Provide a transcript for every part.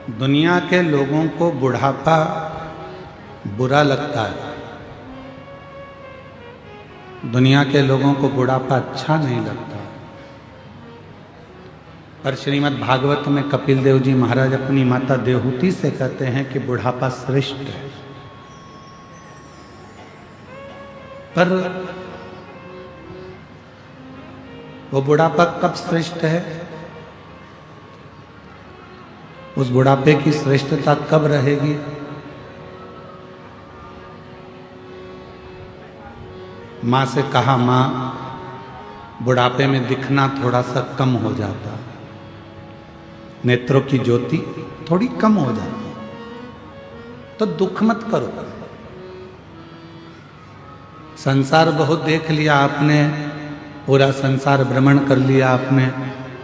दुनिया के लोगों को बुढ़ापा बुरा लगता है। दुनिया के लोगों को बुढ़ापा अच्छा नहीं लगता। पर श्रीमद् भागवत में कपिल देव जी महाराज अपनी माता देवहूति से कहते हैं कि बुढ़ापा श्रेष्ठ है। पर वो बुढ़ापा कब श्रेष्ठ है? उस बुढ़ापे की श्रेष्ठता कब रहेगी? माँ से कहा, माँ बुढ़ापे में दिखना थोड़ा सा कम हो जाता, नेत्रों की ज्योति थोड़ी कम हो जाती, तो दुख मत करो। संसार बहुत देख लिया आपने, पूरा संसार भ्रमण कर लिया आपने,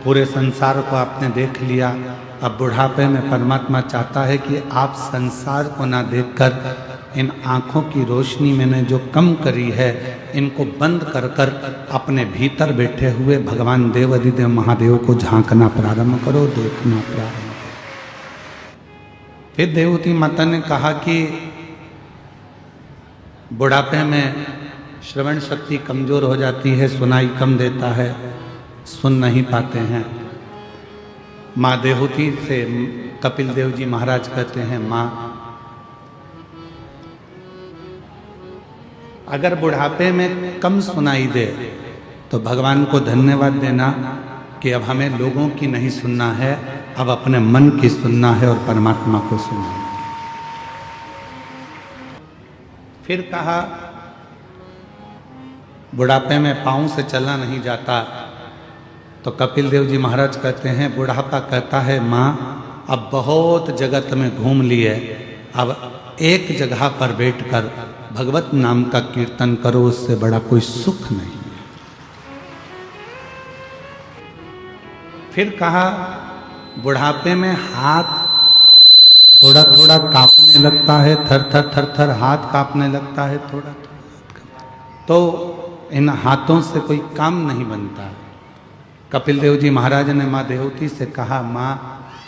पूरे संसार को आपने देख लिया। अब बुढ़ापे में परमात्मा चाहता है कि आप संसार को ना देखकर इन आँखों की रोशनी मैंने जो कम करी है, इनको बंद कर कर अपने भीतर बैठे हुए भगवान देव अधिदेव महादेव को झांकना प्रारंभ करो, देखना प्रारंभ करो। फिर देवहूति माता ने कहा कि बुढ़ापे में श्रवण शक्ति कमजोर हो जाती है, सुनाई कम देता है, सुन नहीं पाते हैं। माँ देवहूति से कपिल देव जी महाराज कहते हैं, माँ अगर बुढ़ापे में कम सुनाई दे तो भगवान को धन्यवाद देना कि अब हमें लोगों की नहीं सुनना है, अब अपने मन की सुनना है और परमात्मा को सुनना है। फिर कहा बुढ़ापे में पाँव से चला नहीं जाता, तो कपिल देव जी महाराज कहते हैं, बुढ़ापा कहता है, माँ अब बहुत जगत में घूम लिए, अब एक जगह पर बैठकर भगवत नाम का कीर्तन करो, उससे बड़ा कोई सुख नहीं। फिर कहा बुढ़ापे में हाथ थोड़ा थोड़ा कांपने लगता है, थर थर थर थर हाथ कांपने लगता है, थोड़ा थोड़ा, तो इन हाथों से कोई काम नहीं बनता। कपिल देव जी महाराज ने माँ देवहूति से कहा, माँ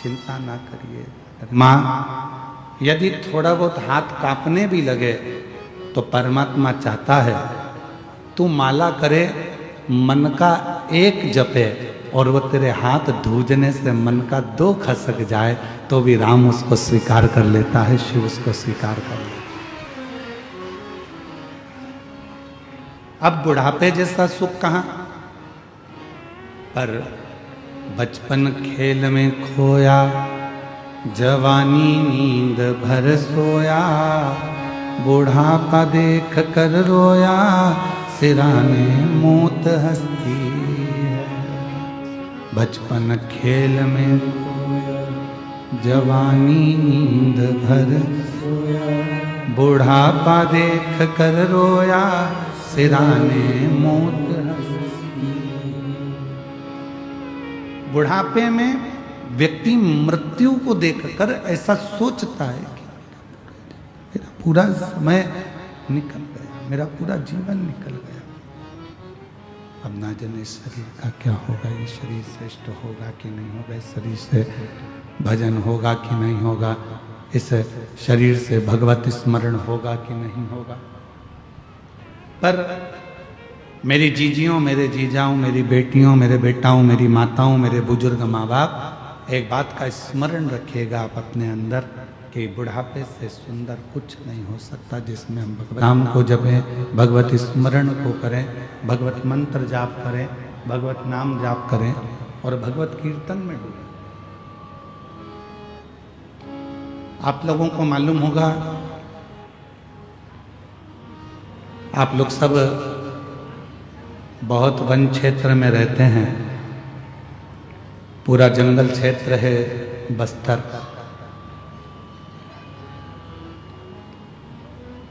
चिंता ना करिए, माँ यदि थोड़ा बहुत हाथ कांपने भी लगे तो परमात्मा चाहता है तू माला करे, मन का एक जपे और वो तेरे हाथ धूजने से मन का 2 खसक जाए तो भी राम उसको स्वीकार कर लेता है, शिव उसको स्वीकार कर लेता है। अब बुढ़ापे जैसा सुख कहाँ? पर बचपन खेल में खोया, जवानी नींद भर सोया, बुढ़ापा देख कर रोया, सिराने मौत हंसती है। बचपन खेल में खोया, जवानी नींद भर सोया, बुढ़ापा देख कर रोया, सिराने मौत हंसती। बुढ़ापे में व्यक्ति मृत्यु को देखकर ऐसा सोचता है कि मेरा पूरा समय निकल गया, मेरा पूरा जीवन निकल गया, अब ना जाने शरीर का क्या होगा, ये शरीर श्रेष्ठ होगा कि नहीं होगा, इस शरीर से भजन होगा कि नहीं होगा, इस शरीर से भगवत स्मरण होगा कि नहीं होगा। पर मेरी जीजियों, मेरे जीजाओं, मेरी बेटियों, मेरे बेटाओं, मेरी माताओं, मेरे बुजुर्ग माँ बाप, एक बात का स्मरण रखिएगा आप अपने अंदर कि बुढ़ापे से सुंदर कुछ नहीं हो सकता, जिसमें हम भगवत नाम को जपें, भगवत स्मरण को करें, भगवत मंत्र जाप करें, भगवत नाम जाप करें और भगवत कीर्तन में डूबें। आप लोगों को मालूम होगा, आप लोग सब बहुत वन क्षेत्र में रहते हैं, पूरा जंगल क्षेत्र है बस्तर,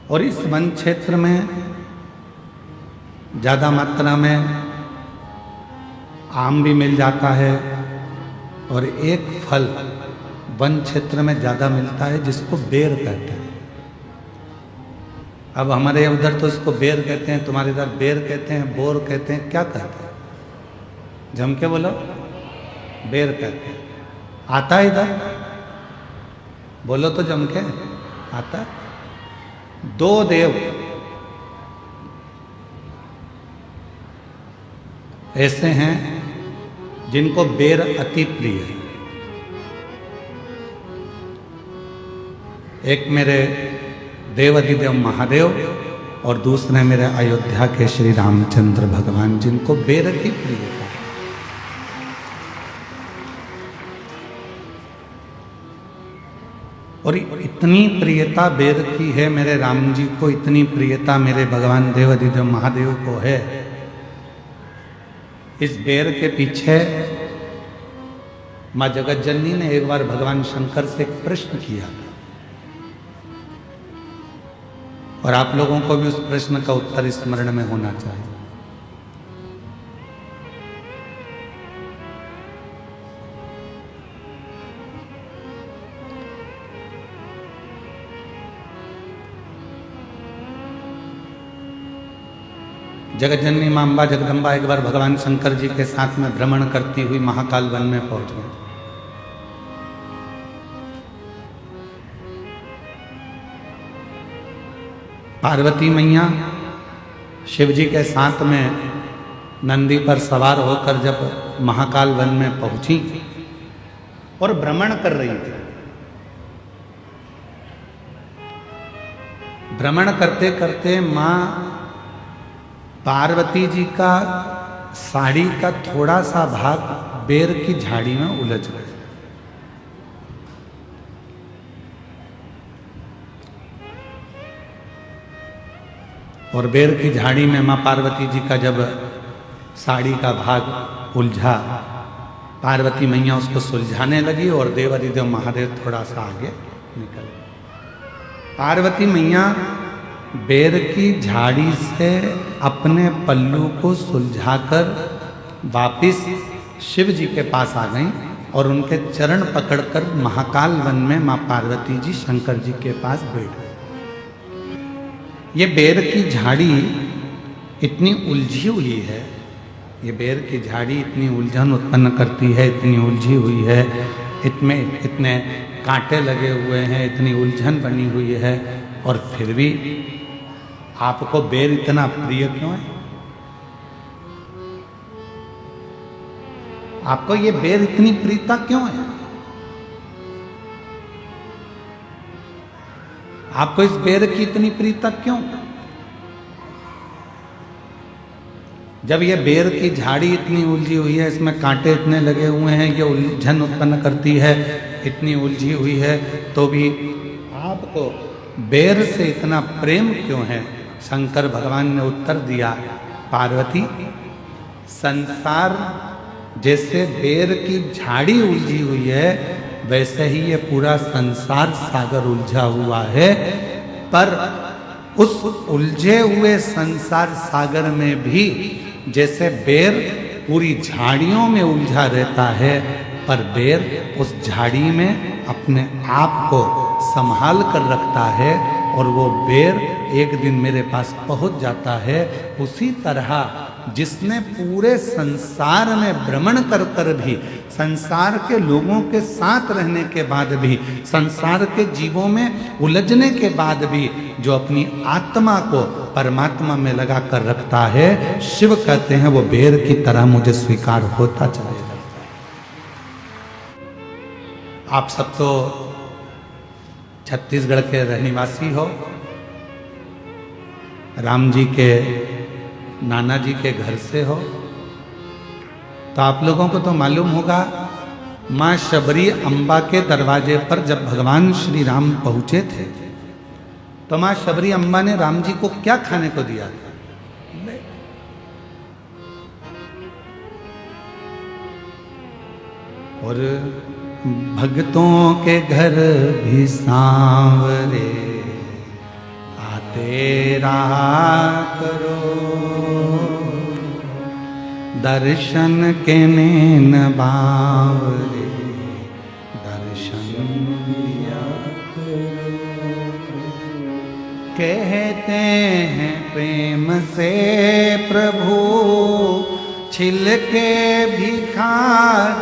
और इस वन क्षेत्र में ज़्यादा मात्रा में आम भी मिल जाता है, और एक फल वन क्षेत्र में ज़्यादा मिलता है जिसको बेर कहते हैं। अब हमारे उधर तो इसको बेर कहते हैं, तुम्हारे इधर बेर कहते हैं, बोर कहते हैं, क्या कहते हैं? जम के बोलो। बेर कहते हैं। आता है इधर? बोलो तो जम के आता। दो देव ऐसे हैं जिनको बेर अति प्रिय है। एक मेरे देवाधिदेव महादेव और दूसरे मेरे अयोध्या के श्री रामचंद्र भगवान, जिनको बेर की प्रियता है। और इतनी प्रियता बेर की है मेरे राम जी को, इतनी प्रियता मेरे भगवान देवाधिदेव महादेव को है। इस बेर के पीछे मां जगत जननी ने एक बार भगवान शंकर से एक प्रश्न किया और आप लोगों को भी उस प्रश्न का उत्तर स्मरण में होना चाहिए। जगत जननी मां अम्बा जगदम्बा एक बार भगवान शंकर जी के साथ में भ्रमण करती हुई महाकाल वन में पहुंच गई। पार्वती मैया शिव जी के साथ में नंदी पर सवार होकर जब महाकाल वन में पहुंची और भ्रमण कर रही थी, भ्रमण करते करते मां पार्वती जी का साड़ी का थोड़ा सा भाग बेर की झाड़ी में उलझ गया। और बेर की झाड़ी में मां पार्वती जी का जब साड़ी का भाग उलझा, पार्वती मैया उसको सुलझाने लगी और देवाधिदेव महादेव थोड़ा सा आगे निकल गए। पार्वती मैया बेर की झाड़ी से अपने पल्लू को सुलझाकर वापिस शिव जी के पास आ गई और उनके चरण पकड़कर महाकाल वन में मां पार्वती जी शंकर जी के पास बैठ गए। ये बेर की झाड़ी इतनी उलझी हुई है, ये बेर की झाड़ी इतनी उलझन उत्पन्न करती है, इतनी उलझी हुई है, इतने कांटे लगे हुए हैं, इतनी उलझन बनी हुई है, और फिर भी आपको बेर इतना प्रिय क्यों है? आपको ये बेर इतनी प्रियता क्यों है? आपको इस बेर की इतनी प्रियता क्यों? जब ये बेर की झाड़ी इतनी उलझी हुई है, इसमें कांटे इतने लगे हुए हैं, ये उलझन उत्पन्न करती है, इतनी उलझी हुई है, तो भी आपको बेर से इतना प्रेम क्यों है? शंकर भगवान ने उत्तर दिया, पार्वती, संसार जैसे बेर की झाड़ी उलझी हुई है, वैसे ही ये पूरा संसार सागर उलझा हुआ है, पर उस उलझे हुए संसार सागर में भी जैसे बेर पूरी झाड़ियों में उलझा रहता है, पर बेर उस झाड़ी में अपने आप को संभाल कर रखता है और वो बेर एक दिन मेरे पास पहुंच जाता है। उसी तरह जिसने पूरे संसार में भ्रमण कर कर भी, संसार के लोगों के साथ रहने के बाद भी, संसार के जीवों में उलझने के बाद भी जो अपनी आत्मा को परमात्मा में लगा कर रखता है, शिव कहते हैं वो बेर की तरह मुझे स्वीकार होता चला जाता है। आप सब तो छत्तीसगढ़ के रहनिवासी हो, राम जी के नाना जी के घर से हो, तो आप लोगों को तो मालूम होगा मां शबरी अम्बा के दरवाजे पर जब भगवान श्री राम पहुंचे थे, तो मां शबरी अम्बा ने राम जी को क्या खाने को दिया था? और भक्तों के घर भी सांवरे आते रहा करो, दर्शन के नैन बावरे दर्शन दिया करो। कहते हैं प्रेम से प्रभु छिलके भी खा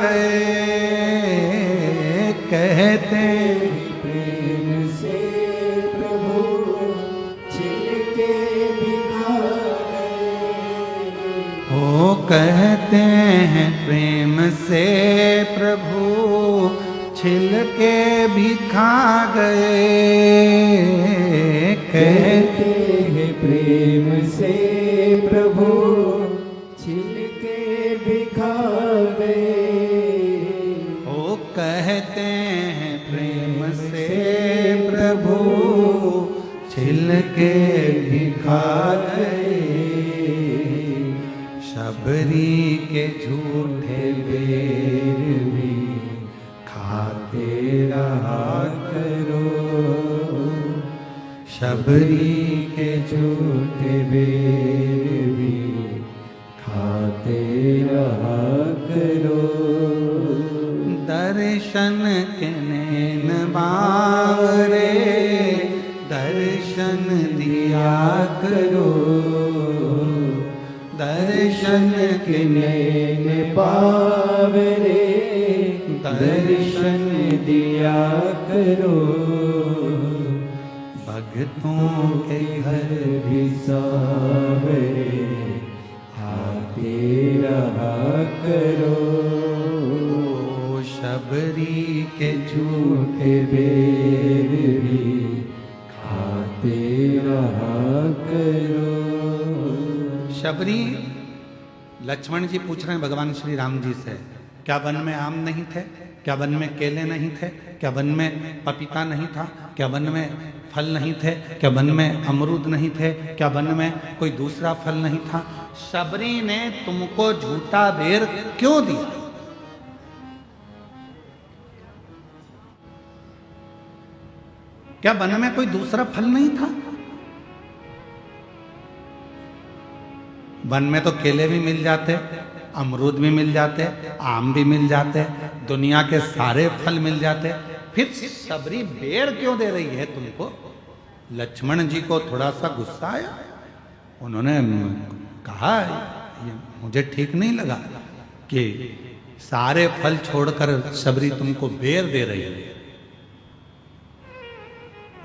गए, कहते कहते हैं प्रेम से प्रभु छिलके भी खा गए, कहते हैं प्रेम से प्रभु छिलके भी खा गए। ओ कहते हैं प्रेम से प्रभु छिलके भी खा गए, शबरी के झूठे बेर भी खाते रहा करो, शबरी के झूठे बेर भी खाते रहा करो। दर्शन के नैन बावरे दर्शन दिया करो, दर्शन के नैन बावरे दर्शन दिया करो। भक्तों के घर भी सावरे आते रहा करो, शबरी के झूठे बेर भी खाते रहा करो। शबरी, लक्ष्मण जी पूछ रहे हैं भगवान श्री राम जी से, क्या वन में आम नहीं थे, क्या वन में केले नहीं थे, क्या वन में पपीता नहीं था, क्या वन में फल नहीं थे, क्या वन में अमरूद नहीं थे, क्या वन में कोई दूसरा फल नहीं था, शबरी ने तुमको झूठा बेर क्यों दिया? क्या वन में कोई दूसरा फल नहीं था? वन में तो केले भी मिल जाते, अमरूद भी मिल जाते, आम भी मिल जाते, दुनिया के सारे फल मिल जाते, फिर शबरी बेर क्यों दे रही है तुमको? लक्ष्मण जी को थोड़ा सा गुस्सा आया, उन्होंने कहा ये मुझे ठीक नहीं लगा कि सारे फल छोड़कर शबरी तुमको बेर दे रही है।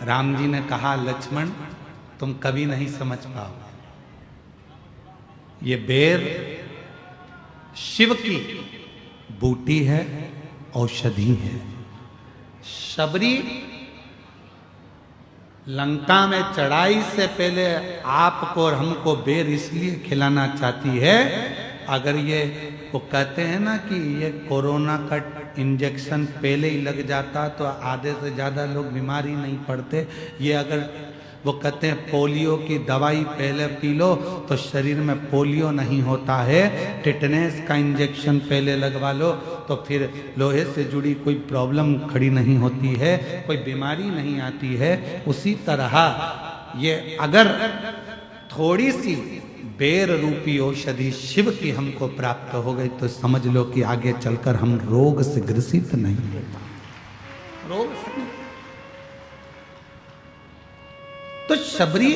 राम जी ने कहा लक्ष्मण तुम कभी नहीं समझ पाओ, ये बेर शिव की बूटी है, औषधि है। शबरी लंका में चढ़ाई से पहले आपको और हमको बेर इसलिए खिलाना चाहती है, अगर ये वो कहते हैं ना कि ये कोरोना का इंजेक्शन पहले ही लग जाता तो आधे से ज़्यादा लोग बीमार ही नहीं पड़ते। ये अगर वो कहते हैं पोलियो की दवाई पहले पी लो तो शरीर में पोलियो नहीं होता है, टिटनेस का इंजेक्शन पहले लगवा लो तो फिर लोहे से जुड़ी कोई प्रॉब्लम खड़ी नहीं होती है, कोई बीमारी नहीं आती है। उसी तरह ये अगर थोड़ी सी बेर रूपी औषधि शिव की हमको प्राप्त हो गई तो समझ लो कि आगे चलकर हम रोग से ग्रसित नहीं होता, रोग से नहीं। तो शबरी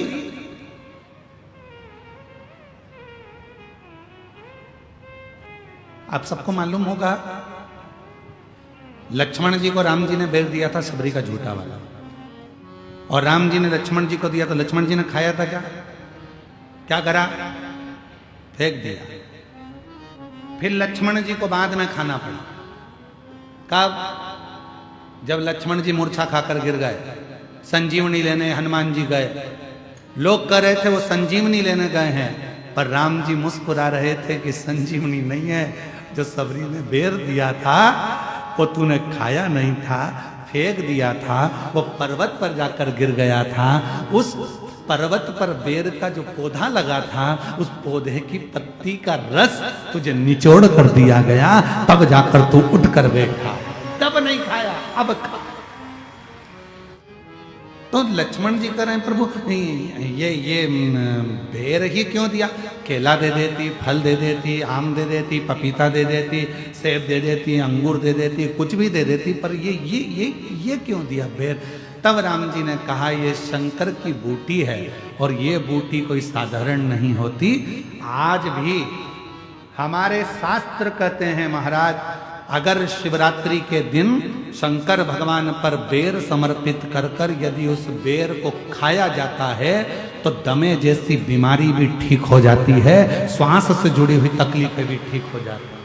आप सबको मालूम होगा लक्ष्मण जी को राम जी ने बेर दिया था शबरी का झूठा वाला, और राम जी ने लक्ष्मण जी को दिया तो लक्ष्मण जी ने खाया था क्या? क्या करा? फेंक दिया। फिर लक्ष्मण जी को बाद में खाना पड़ा। कब? जब लक्ष्मण जी मूर्छा खाकर गिर गए, संजीवनी लेने हनुमान जी गए, लोग कह रहे थे वो संजीवनी लेने गए हैं, पर राम जी मुस्कुरा रहे थे कि संजीवनी नहीं है, जो शबरी ने बेर दिया था वो तूने खाया नहीं था, फेंक दिया था, वो पर्वत पर जाकर गिर गया था। उस पर्वत पर बेर का जो पौधा लगा था उस पौधे की पत्ती का रस तुझे निचोड़ कर दिया गया, तब जाकर तू उठ कर बैठा, तब नहीं खाया, अब खा। तो लक्ष्मण जी कह रहे हैं प्रभु ये बेर ही क्यों दिया? केला दे देती, फल दे देती, आम दे देती, पपीता दे देती, सेब दे देती, अंगूर दे देती, कुछ भी दे देती, पर ये क्यों दिया बेर? तब राम जी ने कहा ये शंकर की बूटी है और ये बूटी कोई साधारण नहीं होती। आज भी हमारे शास्त्र कहते हैं महाराज, अगर शिवरात्रि के दिन शंकर भगवान पर बेर समर्पित कर कर यदि उस बेर को खाया जाता है तो दमे जैसी बीमारी भी ठीक हो जाती है, श्वास से जुड़ी हुई तकलीफें भी ठीक हो जाती है।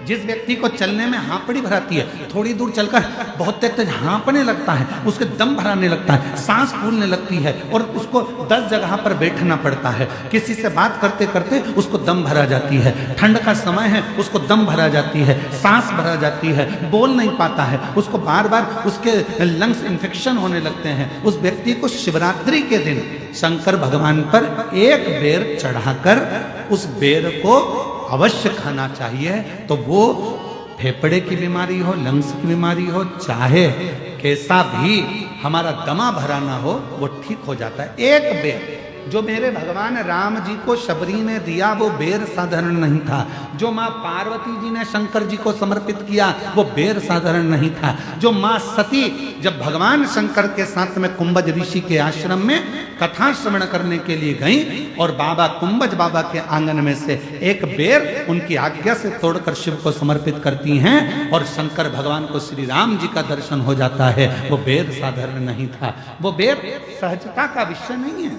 जिस व्यक्ति को चलने में हांपड़ी भराती है, थोड़ी दूर चलकर बहुत तेज हांपने लगता है, उसके दम भराने लगता है, सांस फूलने लगती है और उसको 10 जगह पर बैठना पड़ता है। किसी से बात करते करते उसको दम भरा जाती है, ठंड का समय है उसको दम भरा जाती है, सांस भरा जाती है, बोल नहीं पाता है, उसको बार बार उसके लंग्स इन्फेक्शन होने लगते हैं। उस व्यक्ति को शिवरात्रि के दिन शंकर भगवान पर एक बेर चढ़ाकर उस बेर को अवश्य खाना चाहिए। तो वो फेफड़े की बीमारी हो, लंग्स की बीमारी हो, चाहे कैसा भी हमारा दमा भरा ना हो, वो ठीक हो जाता है। एक बेर जो मेरे भगवान राम जी को शबरी ने दिया वो बेर साधारण नहीं था। जो माँ पार्वती जी ने शंकर जी को समर्पित किया वो बेर साधारण नहीं था। जो माँ सती जब भगवान शंकर के साथ में कुंभज ऋषि के आश्रम में कथा श्रवण करने के लिए गई और बाबा कुंभज बाबा के आंगन में से एक बेर उनकी आज्ञा से तोड़कर शिव को समर्पित करती हैं और शंकर भगवान को श्री राम जी का दर्शन हो जाता है, वो बेर साधारण नहीं था। वो बेर सहजता का विषय नहीं है।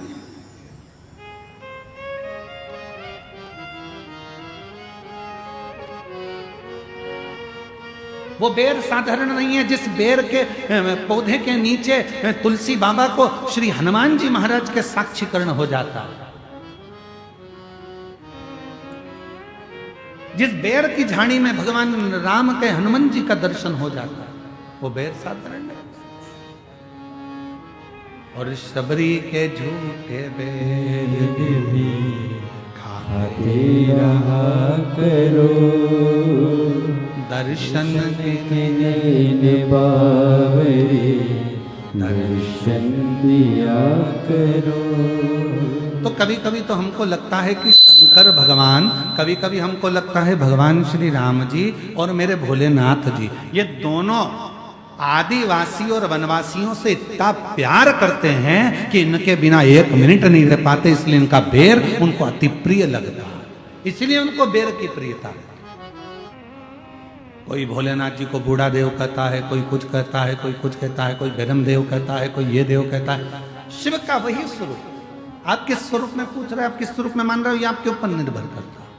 वो बेर साधारण नहीं है। जिस बेर के पौधे के नीचे तुलसी बाबा को श्री हनुमान जी महाराज के साक्षीकरण हो जाता है, जिस बेर की झाड़ी में भगवान राम के हनुमान जी का दर्शन हो जाता है, वो बेर साधारण है। और शबरी के झूठे बेर भी खाते रहा करो, दर्शन के बावरी दर्शन दिया करो। तो कभी कभी तो हमको लगता है कि शंकर भगवान, कभी कभी हमको लगता है भगवान श्री राम जी और मेरे भोलेनाथ जी, ये दोनों आदिवासी और वनवासियों से इतना प्यार करते हैं कि इनके बिना एक मिनट नहीं रह पाते, इसलिए इनका बेर उनको अति प्रिय लगता है, इसलिए उनको बेर की प्रियता है। कोई भोलेनाथ जी को बूढ़ा देव कहता है, कोई कुछ कहता है, कोई कुछ कहता है, कोई गरम देव कहता है, कोई ये देव कहता है। शिव का वही स्वरूप। आप किस स्वरूप में पूछ रहे हैं, आप किस स्वरूप में मान रहे हो, ये आपके ऊपर निर्भर करता है।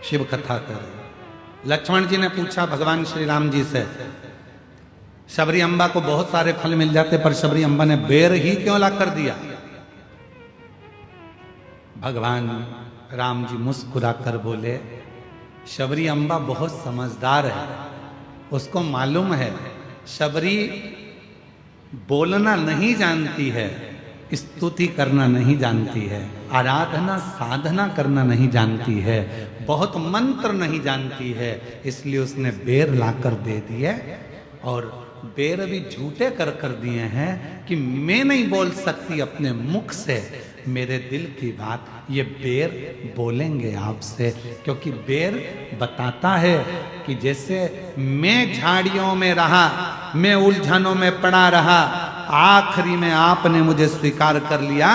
शिव कथा कर लक्ष्मण जी ने पूछा भगवान श्री राम जी से, शबरी अम्बा को बहुत सारे फल मिल जाते पर शबरी अम्बा ने बेर ही क्यों ला कर दिया? भगवान राम जी मुस्कुरा कर बोले, शबरी अम्बा बहुत समझदार है, उसको मालूम है शबरी बोलना नहीं जानती है, स्तुति करना नहीं जानती है, आराधना साधना करना नहीं जानती है, बहुत मंत्र नहीं जानती है, इसलिए उसने बेर लाकर दे दिए। और बेर भी झूठे कर दिए हैं कि मैं नहीं बोल सकती अपने मुख से मेरे दिल की बात, ये बेर बोलेंगे आपसे, क्योंकि बेर बताता है कि जैसे मैं झाड़ियों में रहा, मैं उलझनों में पड़ा रहा, आखिरी में आपने मुझे स्वीकार कर लिया।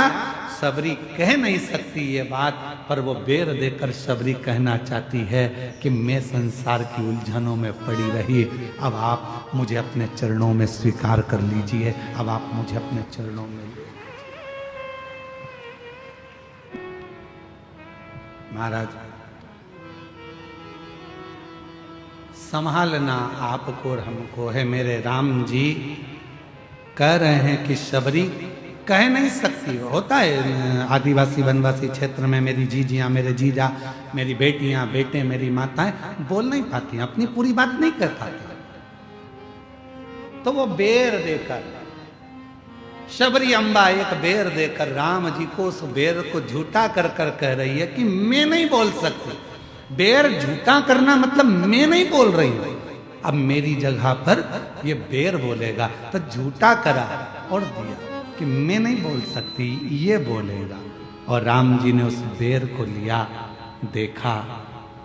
शबरी कह नहीं सकती ये बात, पर वो बेर देकर शबरी कहना चाहती है कि मैं संसार की उलझनों में पड़ी रही, अब आप मुझे अपने चरणों में स्वीकार कर लीजिए, अब आप मुझे अपने चरणों में ले। महाराज, संभालना आपको और हमको है। मेरे राम जी कह रहे हैं कि शबरी कह नहीं सकती। होता है आदिवासी वनवासी क्षेत्र में, मेरी जीजियाँ, मेरे जीजा, मेरी बेटियां, बेटे, मेरी माताएं बोल नहीं पाती, अपनी पूरी बात नहीं कर पाती, तो वो बेर देकर, शबरी अम्बा एक बेर देकर राम जी को उस बेर को झूठा कर कह रही है कि मैं नहीं बोल सकती। बेर झूठा करना मतलब मैं नहीं बोल रही हूं, अब मेरी जगह पर ये बेर बोलेगा, तो झूठा करा और दिया कि मैं नहीं बोल सकती, ये बोलेगा। और राम जी ने उस बेर को लिया, देखा।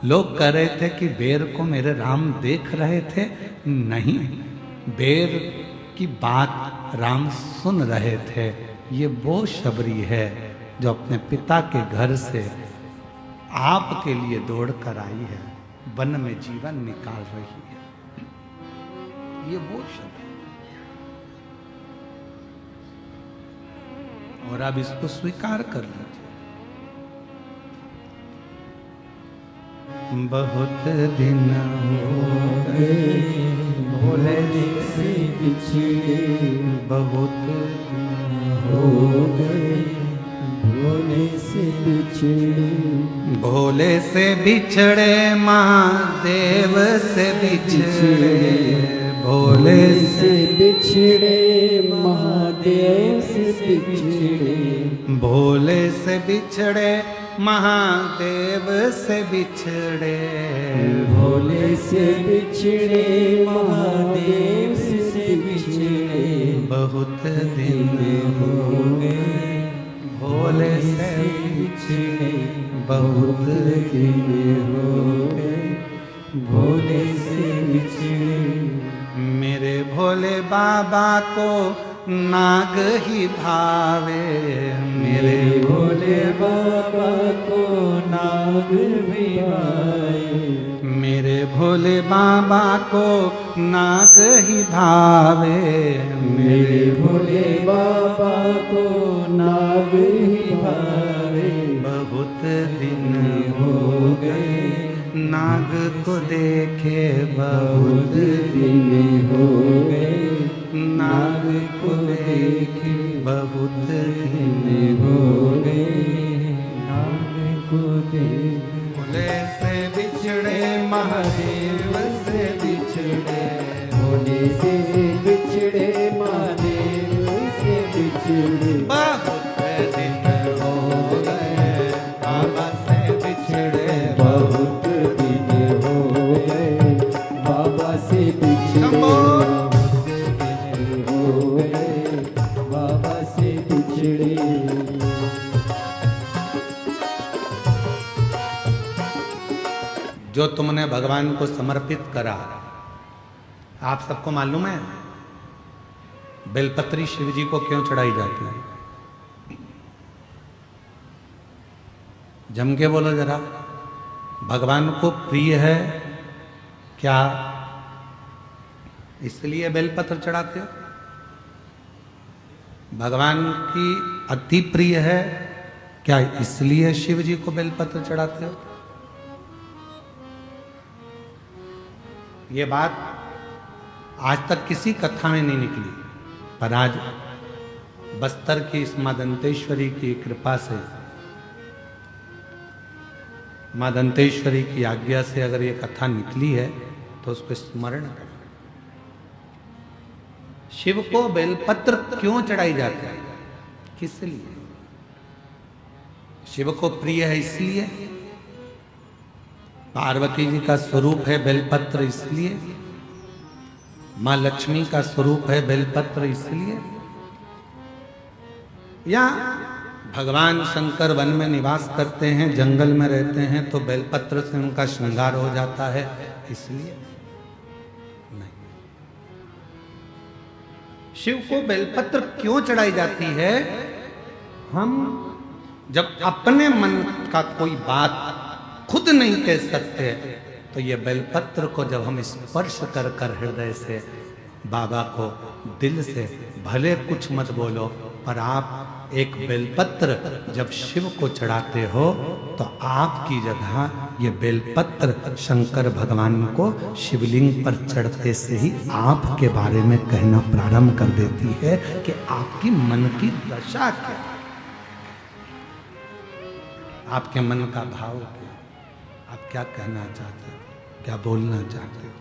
लोग कह रहे थे कि बेर को मेरे राम देख रहे थे, नहीं, बेर की बात राम सुन रहे थे। ये वो शबरी है जो अपने पिता के घर से आपके लिए दौड़ कर आई है, वन में जीवन निकाल रही है। ये वो शब्द है। और अब इसको स्वीकार कर लीजिए। बहुत दिन हो गए भोले से बिछड़े, बहुत हो गए भोले से बिछड़े, भोले से बिछड़े महादेव से बिछड़े, भोले से बिछड़े महादेव से बिछड़े, भोले से बिछड़े महादेव से बिछड़े, भोले से बिछड़े महादेव से बिछड़े, बहुत दिन हो गए भोले से बिछड़े, बहुत दिन हो गए भोले से बिछड़े। मेरे भोले बाबा को नाग ही भावे, मेरे भोले बाबा को नाग भी भाए, मेरे भोले बाबा को नाग ही भावे, मेरे भोले बाबा को नाग ही भावे। बहुत दिन हो गए नाग को देखे, बहुत दिन हो गए नाग को देखे, बहुत दिन हो गए नाग को देखे। भोले से बिछड़े महादेव से बिछड़े, भोले से बिछड़े महादेव से बिछड़े, बहुत दिन हो गए बाबा से बिछड़े, बहुत दिन हो गए बाबा से बिछड़े, बहुत दिन हो गए बाबा से बिछड़े। जो तुमने भगवान को समर्पित करा, आप सबको मालूम है बेलपत्री शिव जी को क्यों चढ़ाई जाती है? जम के बोलो जरा, भगवान को प्रिय है क्या इसलिए बेलपत्र चढ़ाते हो? भगवान की अति प्रिय है क्या इसलिए शिव जी को बेलपत्र चढ़ाते हो? ये बात आज तक किसी कथा में नहीं निकली, पर आज बस्तर की इस मां दंतेश्वरी की कृपा से, मां दंतेश्वरी की आज्ञा से अगर ये कथा निकली है तो उसको स्मरण करें। शिव को बेलपत्र क्यों चढ़ाई जाती है? किस लिए? शिव को प्रिय है इसलिए, पार्वती जी का स्वरूप है बेलपत्र इसलिए, मां लक्ष्मी का स्वरूप है बेलपत्र इसलिए, या भगवान शंकर वन में निवास करते हैं, जंगल में रहते हैं तो बेलपत्र से उनका श्रृंगार हो जाता है इसलिए? नहीं। शिव को बेलपत्र क्यों चढ़ाई जाती है? हम जब अपने मन का कोई बात खुद नहीं कह सकते तो ये बेलपत्र को जब हम स्पर्श कर कर हृदय से बाबा को दिल से, भले कुछ मत बोलो, पर आप एक बेलपत्र जब शिव को चढ़ाते हो तो आपकी जगह ये बेलपत्र शंकर भगवान को शिवलिंग पर चढ़ते से ही आपके बारे में कहना प्रारंभ कर देती है कि आपकी मन की दशा क्या, आपके मन का भाव क्या, आप क्या कहना चाहते हो, क्या बोलना चाहते हो,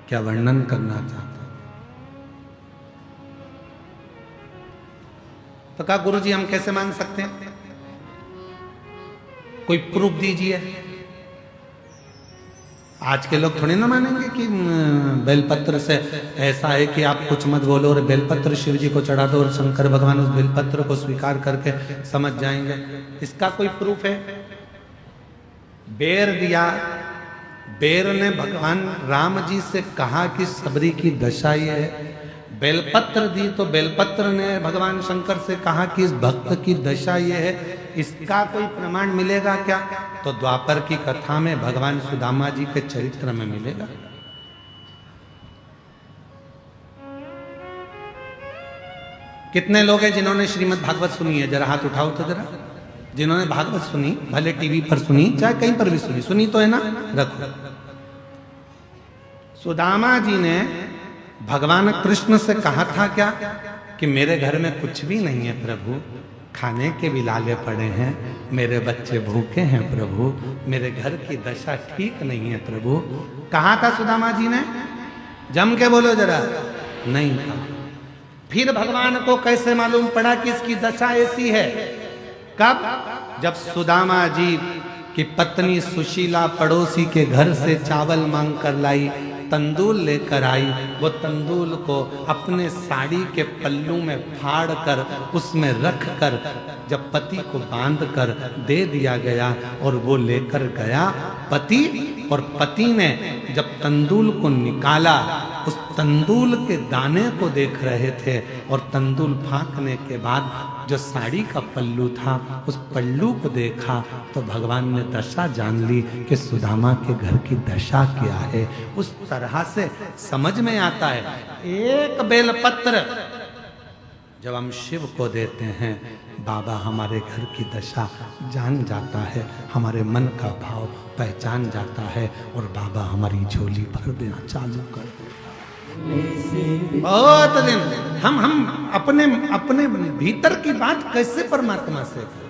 क्या वर्णन करना चाहते हो। तो कहा गुरुजी हम कैसे मान सकते हैं? कोई प्रूफ दीजिए। आज के लोग थोड़ी ना मानेंगे कि बेलपत्र से ऐसा है कि आप कुछ मत बोलो और बेलपत्र शिव जी को चढ़ा दो और शंकर भगवान उस बेलपत्र को स्वीकार करके समझ जाएंगे। इसका कोई प्रूफ है? बेर दिया, बेर ने भगवान राम जी से कहा कि सबरी की दशा ये है। बेलपत्र दी तो बेलपत्र ने भगवान शंकर से कहा कि इस भक्त की दशा ये है। इसका कोई प्रमाण मिलेगा क्या? तो द्वापर की कथा में भगवान सुदामा जी के चरित्र में मिलेगा। कितने लोग हैं जिन्होंने श्रीमद् भागवत सुनी है? जरा हाथ उठाओ तो जरा। जिन्होंने भागवत सुनी, भले टीवी पर सुनी चाहे कहीं पर भी सुनी, सुनी तो है ना? रखो। सुदामा जी ने भगवान कृष्ण से कहा था क्या कि मेरे घर में कुछ भी नहीं है प्रभु, खाने के भी लाले पड़े हैं, मेरे बच्चे भूखे हैं प्रभु, मेरे घर की दशा ठीक नहीं है प्रभु। कहा था सुदामा जी ने? जम के बोलो जरा। नहीं था। फिर भगवान को कैसे मालूम पड़ा कि इसकी दशा ऐसी है? कब? जब सुदामा जी की पत्नी सुशीला पड़ोसी के घर से चावल मांग कर लाई, तंदूल लेकर आई। वो तंदूल को अपने साड़ी के पल्लू में फाड़ कर उसमें रख कर जब पति को बांध कर दे दिया गया और वो लेकर गया पति, और पति ने जब तंदूल को निकाला, उस तंदूल के दाने को देख रहे थे, और तंदूल फांकने के बाद जो साड़ी का पल्लू था उस पल्लू को देखा तो भगवान ने दशा जान ली कि सुदामा के घर की दशा क्या है। उस तरह से समझ में आता है। एक बेलपत्र जब हम शिव को देते हैं, बाबा हमारे घर की दशा जान जाता है, हमारे मन का भाव पहचान जाता है, और बाबा हमारी झोली भर देना चालू कर देता है। बहुत दिन हम अपने भीतर की बात कैसे परमात्मा से करें?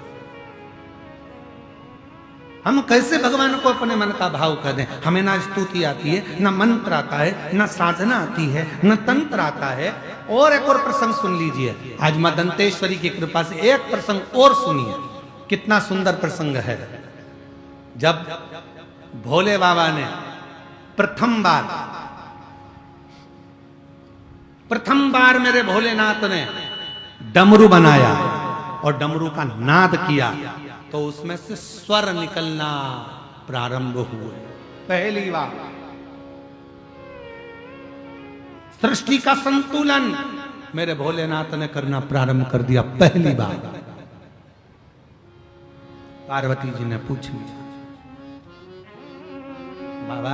हम कैसे भगवान को अपने मन का भाव कर दें? हमें ना स्तुति आती है, ना मंत्र आता है, ना साधना आती है, ना तंत्र आता है। और एक और प्रसंग सुन लीजिए। आज मां दंतेश्वरी की कृपा से एक प्रसंग और सुनिए, कितना सुंदर प्रसंग है। जब भोले बाबा ने प्रथम बार मेरे भोलेनाथ ने डमरू बनाया और डमरू का नाद किया, तो उसमें से स्वर निकलना प्रारंभ हुए। पहली बार सृष्टि का संतुलन मेरे भोलेनाथ ने करना प्रारंभ कर दिया। पहली बार पार्वती जी ने पूछ लिया, बाबा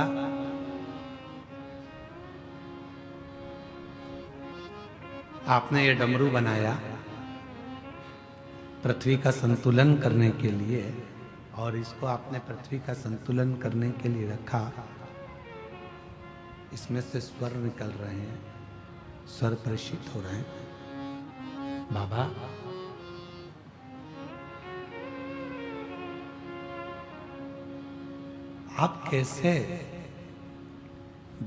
आपने ये डमरू बनाया पृथ्वी का संतुलन करने के लिए, और इसको आपने पृथ्वी का संतुलन करने के लिए रखा, इसमें से स्वर निकल रहे हैं, स्वर प्रेषित हो रहे हैं। बाबा आप कैसे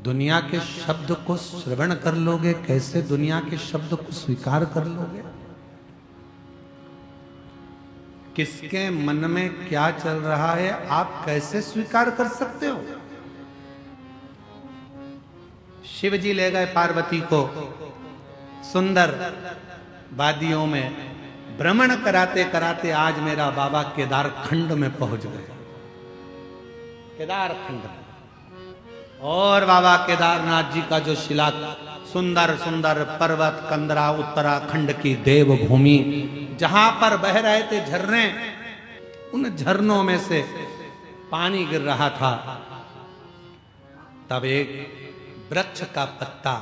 दुनिया के शब्द को श्रवण कर लोगे? कैसे दुनिया के शब्द को स्वीकार कर लोगे? किसके मन में क्या चल रहा है आप कैसे स्वीकार कर सकते हो? शिव जी ले गए पार्वती को सुंदर वादियों में भ्रमण कराते कराते आज मेरा बाबा केदार खंड में पहुंच गए। केदार खंड में, और बाबा केदारनाथ जी का जो शिला सुंदर सुंदर पर्वत कंदरा उत्तराखंड की देवभूमि, जहां पर बह रहे थे झरने, उन झरनों में से पानी गिर रहा था। तब एक वृक्ष का पत्ता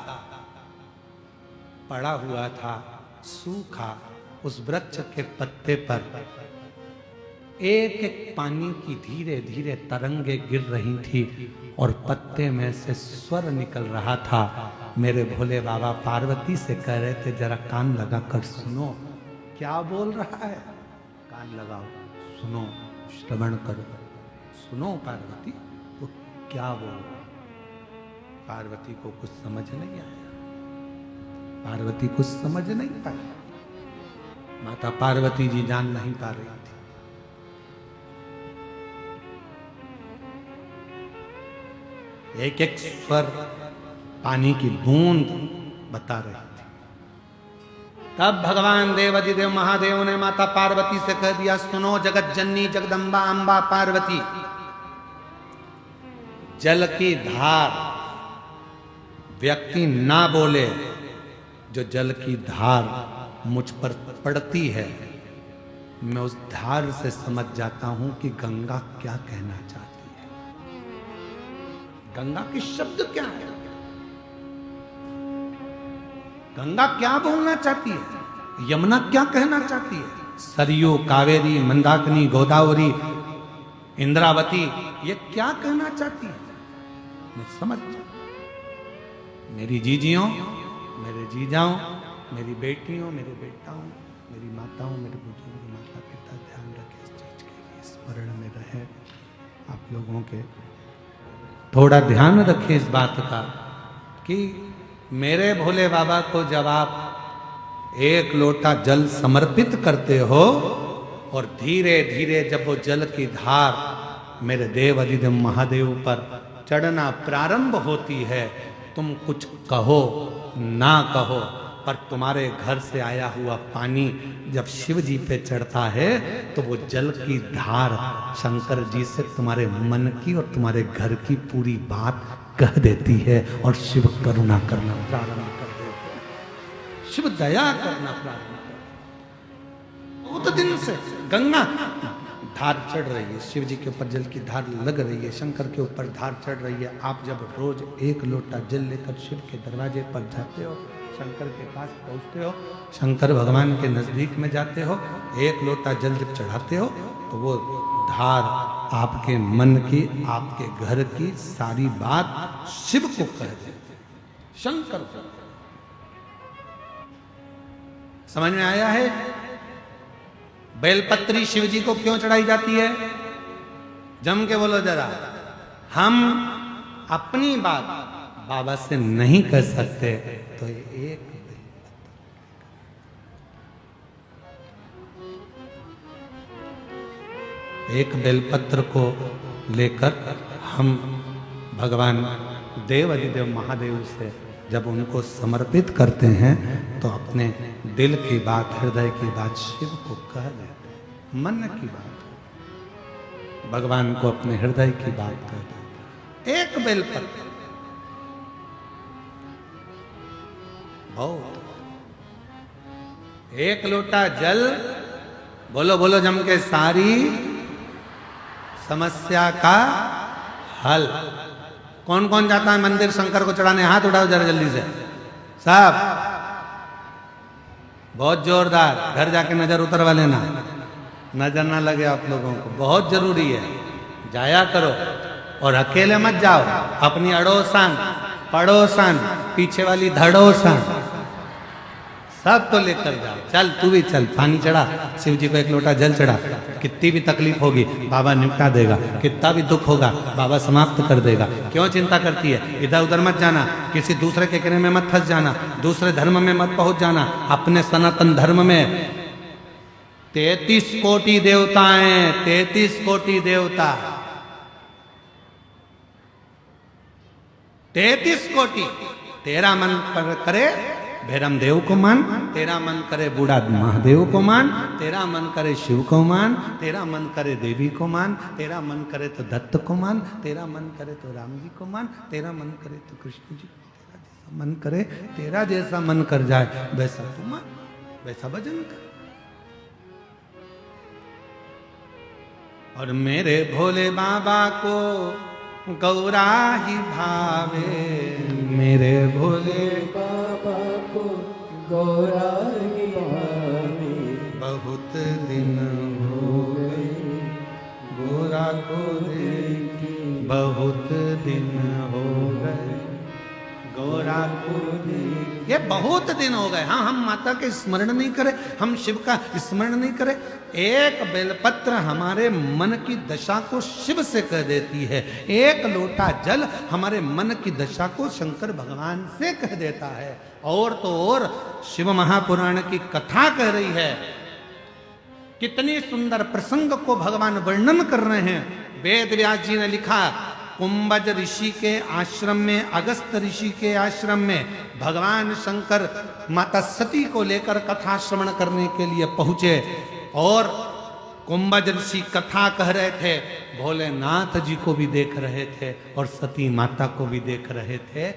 पड़ा हुआ था सूखा, उस वृक्ष के पत्ते पर एक एक पानी की धीरे धीरे तरंगे गिर रही थी, और पत्ते में से स्वर निकल रहा था। मेरे भोले बाबा पार्वती से कह रहे थे, जरा कान लगा कर सुनो क्या बोल रहा है, कान लगाओ, सुनो, श्रवण करो, सुनो पार्वती वो क्या बोल रहा है। पार्वती को कुछ समझ नहीं आया, पार्वती कुछ समझ नहीं पाई। माता पार्वती जी जान नहीं पा रही थी। एक एक स्वर पानी की बूंद बता रही थी। तब भगवान देवाधिदेव महादेव ने माता पार्वती से कह दिया, सुनो जगत जननी जगदम्बा अंबा पार्वती, जल की धार व्यक्ति ना बोले, जो जल की धार मुझ पर पड़ती है मैं उस धार से समझ जाता हूं कि गंगा क्या कहना चाहती है, गंगा के शब्द क्या है, गंगा क्या बोलना चाहती है, यमुना क्या कहना चाहती है, सरयू, कावेरी, मंदाकिनी, गोदावरी, इंद्रावती, ये क्या कहना चाहती है, मैं समझ जाऊं। मेरी जीजियों, मेरे जीजाओं, मेरी बेटियों, मेरे बेटाओं, मेरी माताओं, मेरे बुजुर्ग, माता पिता, ध्यान रखें इस चीज के लिए, स्मरण में रहे आप लोगों के। थोड़ा ध्यान रखें इस बात का कि मेरे भोले बाबा को जब आप एक लोटा जल समर्पित करते हो और धीरे धीरे जब वो जल की धार मेरे देव अधिदेव महादेव पर चढ़ना प्रारंभ होती है, तुम कुछ कहो ना कहो, पर तुम्हारे घर से आया हुआ पानी जब शिव जी पे चढ़ता है तो वो जल की धार शंकर जी से तुम्हारे मन की और तुम्हारे घर की पूरी बात कह देती है और शिव करुणा करना प्रारंभ कर देते हैं, शिव दया करना प्रारंभ कर देते। बहुत दिन से गंगा धार चढ़ रही है, शिव जी के ऊपर जल की धार लग रही है, शंकर के ऊपर धार चढ़ रही है। आप जब रोज एक लोटा जल लेकर शिव के दरवाजे पर जाते हो, शंकर के पास पहुंचते हो, शंकर भगवान के नजदीक में जाते हो, एक लोटा जल जब चढ़ाते हो तो वो धार आपके मन की, आपके घर की सारी बात शिव को कह देते, शंकर को। समझ में आया है? बेलपत्री शिव जी को क्यों चढ़ाई जाती है? जम के बोलो जरा। हम अपनी बात बाबा से नहीं कह सकते तो एक बेलपत्र को लेकर हम भगवान देव अधिदेव महादेव से जब उनको समर्पित करते हैं तो अपने दिल की बात, हृदय की बात शिव को कह देते हैं, मन की बात भगवान को अपने हृदय की बात कह देते हैं। एक बेलपत्र बहुत, एक लोटा जल, बोलो बोलो जम के, सारी समस्या का हल। कौन कौन जाता है मंदिर शंकर को चढ़ाने? हाथ उठाओ जरा जल्दी से सब, बहुत जोरदार। घर जाके नजर उतरवा लेना, नजर ना लगे आप लोगों को, बहुत जरूरी है, जाया करो। और अकेले मत जाओ, अपनी अड़ोसन पड़ोसन पीछे वाली धड़ोसन सब तो लेकर जाओ। चल तू भी चल, पानी चढ़ा, शिव जी को एक लोटा जल चढ़ा। कितनी भी तकलीफ होगी बाबा निपटा देगा, कितना भी दुख होगा बाबा समाप्त कर देगा। क्यों चिंता करती है? इधर उधर मत जाना, किसी दूसरे के कहने में मत फंस जाना, दूसरे धर्म में मत पहुंच जाना। अपने सनातन धर्म में 33 कोटि देवताएं, 33 कोटि देवता, 33 कोटि। तेरा मन करे भैरम देव को मान, तेरा मन करे बूढ़ा महादेव को मान, तेरा मन करे शिव को मान, तेरा मन करे देवी को मान, तेरा मन करे तो दत्त को मान, तेरा मन करे तो राम जी को मान, तेरा मन करे तो कृष्ण जी को, तेरा जैसा मन करे, तेरा जैसा मन कर जाए वैसा तू मान, वैसा भजन कर। और मेरे भोले बाबा को गौरा ही भावे, मेरे भोले बाबा को गौरा ही भावे। बहुत दिन हो गए गौरा को देखे, बहुत दिन हो गए गौरा को देखे। ये बहुत दिन हो गए। हाँ, हम माता के स्मरण नहीं करें, हम शिव का स्मरण नहीं करें। एक बेलपत्र हमारे मन की दशा को शिव से कह देती है, एक लोटा जल हमारे मन की दशा को शंकर भगवान से कह देता है। और तो और शिव महापुराण की कथा कह रही है, कितनी सुंदर प्रसंग को भगवान वर्णन कर रहे हैं। वेद व्यास जी ने लिखा, कुंभज ऋषि के आश्रम में, अगस्त ऋषि के आश्रम में भगवान शंकर माता सती को लेकर कथा श्रवण करने के लिए पहुंचे और कुंभज ऋषि कथा कह रहे थे, भोलेनाथ जी को भी देख रहे थे और सती माता को भी देख रहे थे।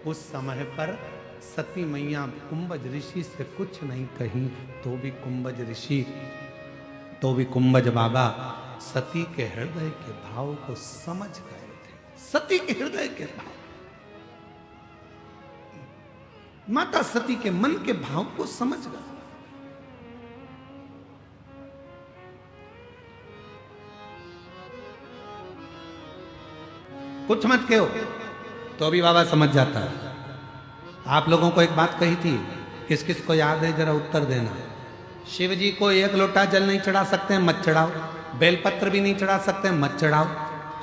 उस समय पर सती मैया कुंभज ऋषि से कुछ नहीं कही तो भी कुंभज ऋषि तो भी कुंभज बाबा सती के हृदय के भाव को समझ गए थे। सती के हृदय के भाव, माता सती के मन के भाव को समझ गए। कुछ मत कहो तो भी बाबा समझ जाता है। आप लोगों को एक बात कही थी, किस किस को याद है जरा उत्तर देना। शिव जी को एक लोटा जल नहीं चढ़ा सकते हैं, मत चढ़ाओ। बेलपत्र भी नहीं चढ़ा सकते हैं, मत चढ़ाओ।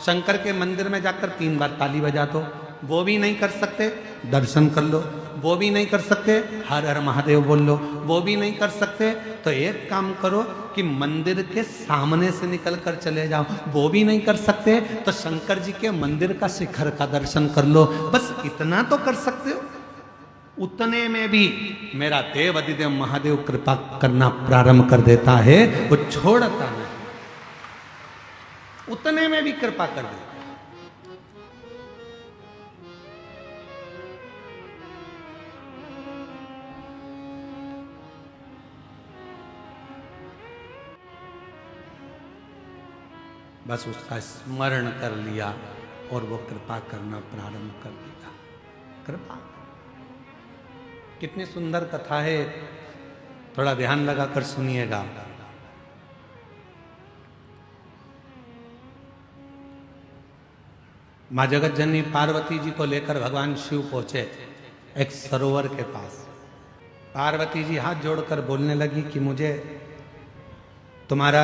शंकर के मंदिर में जाकर 3 बार ताली बजा दो, वो भी नहीं कर सकते, दर्शन कर लो। वो भी नहीं कर सकते, हर हर महादेव बोल लो। वो भी नहीं कर सकते तो एक काम करो कि मंदिर के सामने से निकल कर चले जाओ। वो भी नहीं कर सकते तो शंकर जी के मंदिर का शिखर का दर्शन कर लो। बस इतना तो कर सकते हो। उतने में भी मेरा देव अधिदेव महादेव कृपा करना प्रारंभ कर देता है, वो छोड़ता नहीं। उतने में भी कृपा कर देता है। बस उसका स्मरण कर लिया और वो कृपा करना प्रारंभ कर दिया। कृपा कितनी सुंदर कथा है, थोड़ा ध्यान लगाकर सुनिएगा। मां जगत जननी पार्वती जी को लेकर भगवान शिव पहुंचे एक सरोवर के पास। पार्वती जी हाथ जोड़कर बोलने लगी कि मुझे तुम्हारा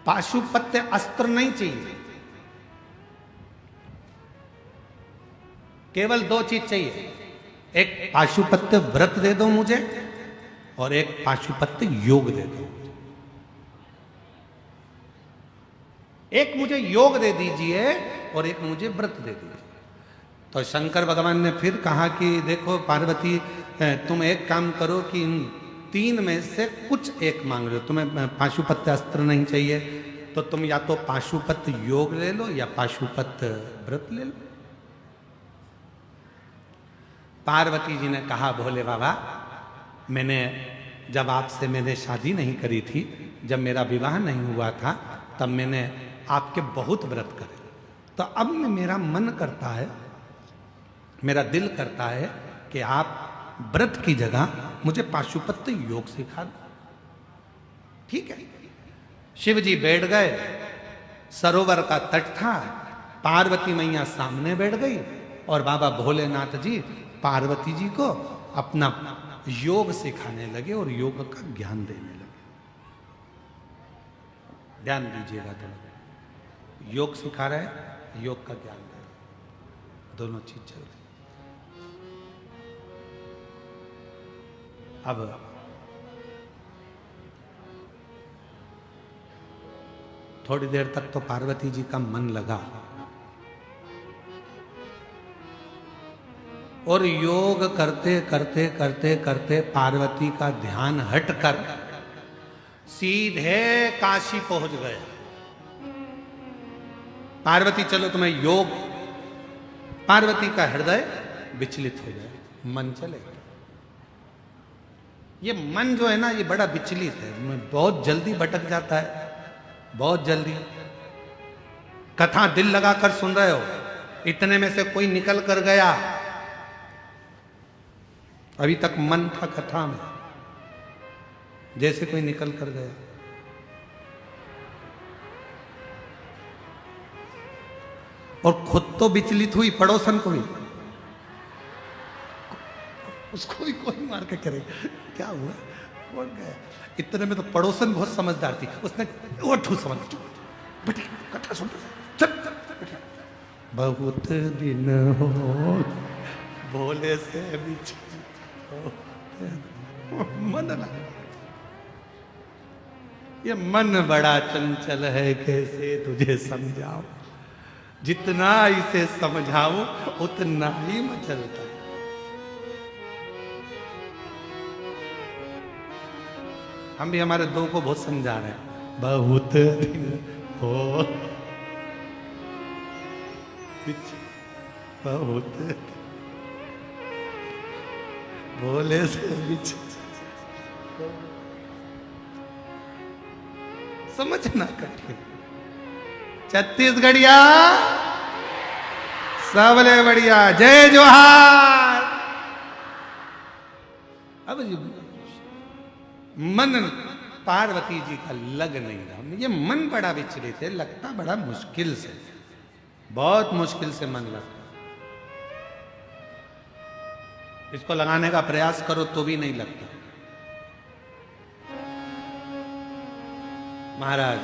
पाशुपत्य अस्त्र नहीं चाहिए, केवल 2 चीज चाहिए। एक पाशुपत्य व्रत दे दो मुझे और एक पाशुपत्य योग दे दो। एक मुझे योग दे दीजिए और एक मुझे व्रत दे दीजिए। तो शंकर भगवान ने फिर कहा कि देखो पार्वती, तुम एक काम करो कि इन 3 में से कुछ एक मांग लो। तुम्हें पाशुपत्य अस्त्र नहीं चाहिए तो तुम या तो पाशुपत्य योग ले लो या पाशुपत्य व्रत ले लो। पार्वती जी ने कहा भोले बाबा, जब आपसे मैंने शादी नहीं करी थी, जब मेरा विवाह नहीं हुआ था, तब मैंने आपके बहुत व्रत करे। तो अब मेरा मन करता है, मेरा दिल करता है कि आप व्रत की जगह मुझे पाशुपत्य योग सिखा दो। ठीक है। शिव जी बैठ गए, सरोवर का तट था, पार्वती मैया सामने बैठ गई और बाबा भोलेनाथ जी पार्वती जी को अपना योग सिखाने लगे और योग का ज्ञान देने लगे। ध्यान दीजिएगा थोड़ा, योग सिखा रहे हैं, योग का ज्ञान दे रहे, दोनों चीज चल रही। अब थोड़ी देर तक तो पार्वती जी का मन लगा और योग करते करते करते करते पार्वती का ध्यान हटकर सीधे काशी पहुंच गए। पार्वती चलो तुम्हें योग, पार्वती का हृदय विचलित हो गया, मन चले गया। ये मन जो है ना, ये बड़ा विचलित है, बहुत जल्दी भटक जाता है, बहुत जल्दी। कथा दिल लगाकर सुन रहे हो, इतने में से कोई निकल कर गया, अभी तक मन था कथा में, जैसे कोई निकल कर गया। और खुद तो विचलित हुई, पड़ोसन को भी, उसको भी कोई मार के करेगा, क्या हुआ, कौन गया। इतने में तो पड़ोसन बहुत समझदार थी, उसने वो ठूस समझ, बेटी कथा सुन, चल बहुत दिन हो भोले से मन लगा। ये मन बड़ा चंचल है, कैसे तुझे समझाऊं, जितना इसे समझाऊं उतना ही मचलता है। हम भी हमारे दो को बहुत समझा रहे हैं, बहुत दिन हो बहुत भोले से समझना कठिन। छत्तीसगढ़िया सबले बढ़िया, जय जोहार। अब मन पार्वती जी का लग नहीं रहा, ये मन बड़ा विचलित है, लगता बड़ा मुश्किल से, बहुत मुश्किल से मन लगता। इसको लगाने का प्रयास करो तो भी नहीं लगता। महाराज,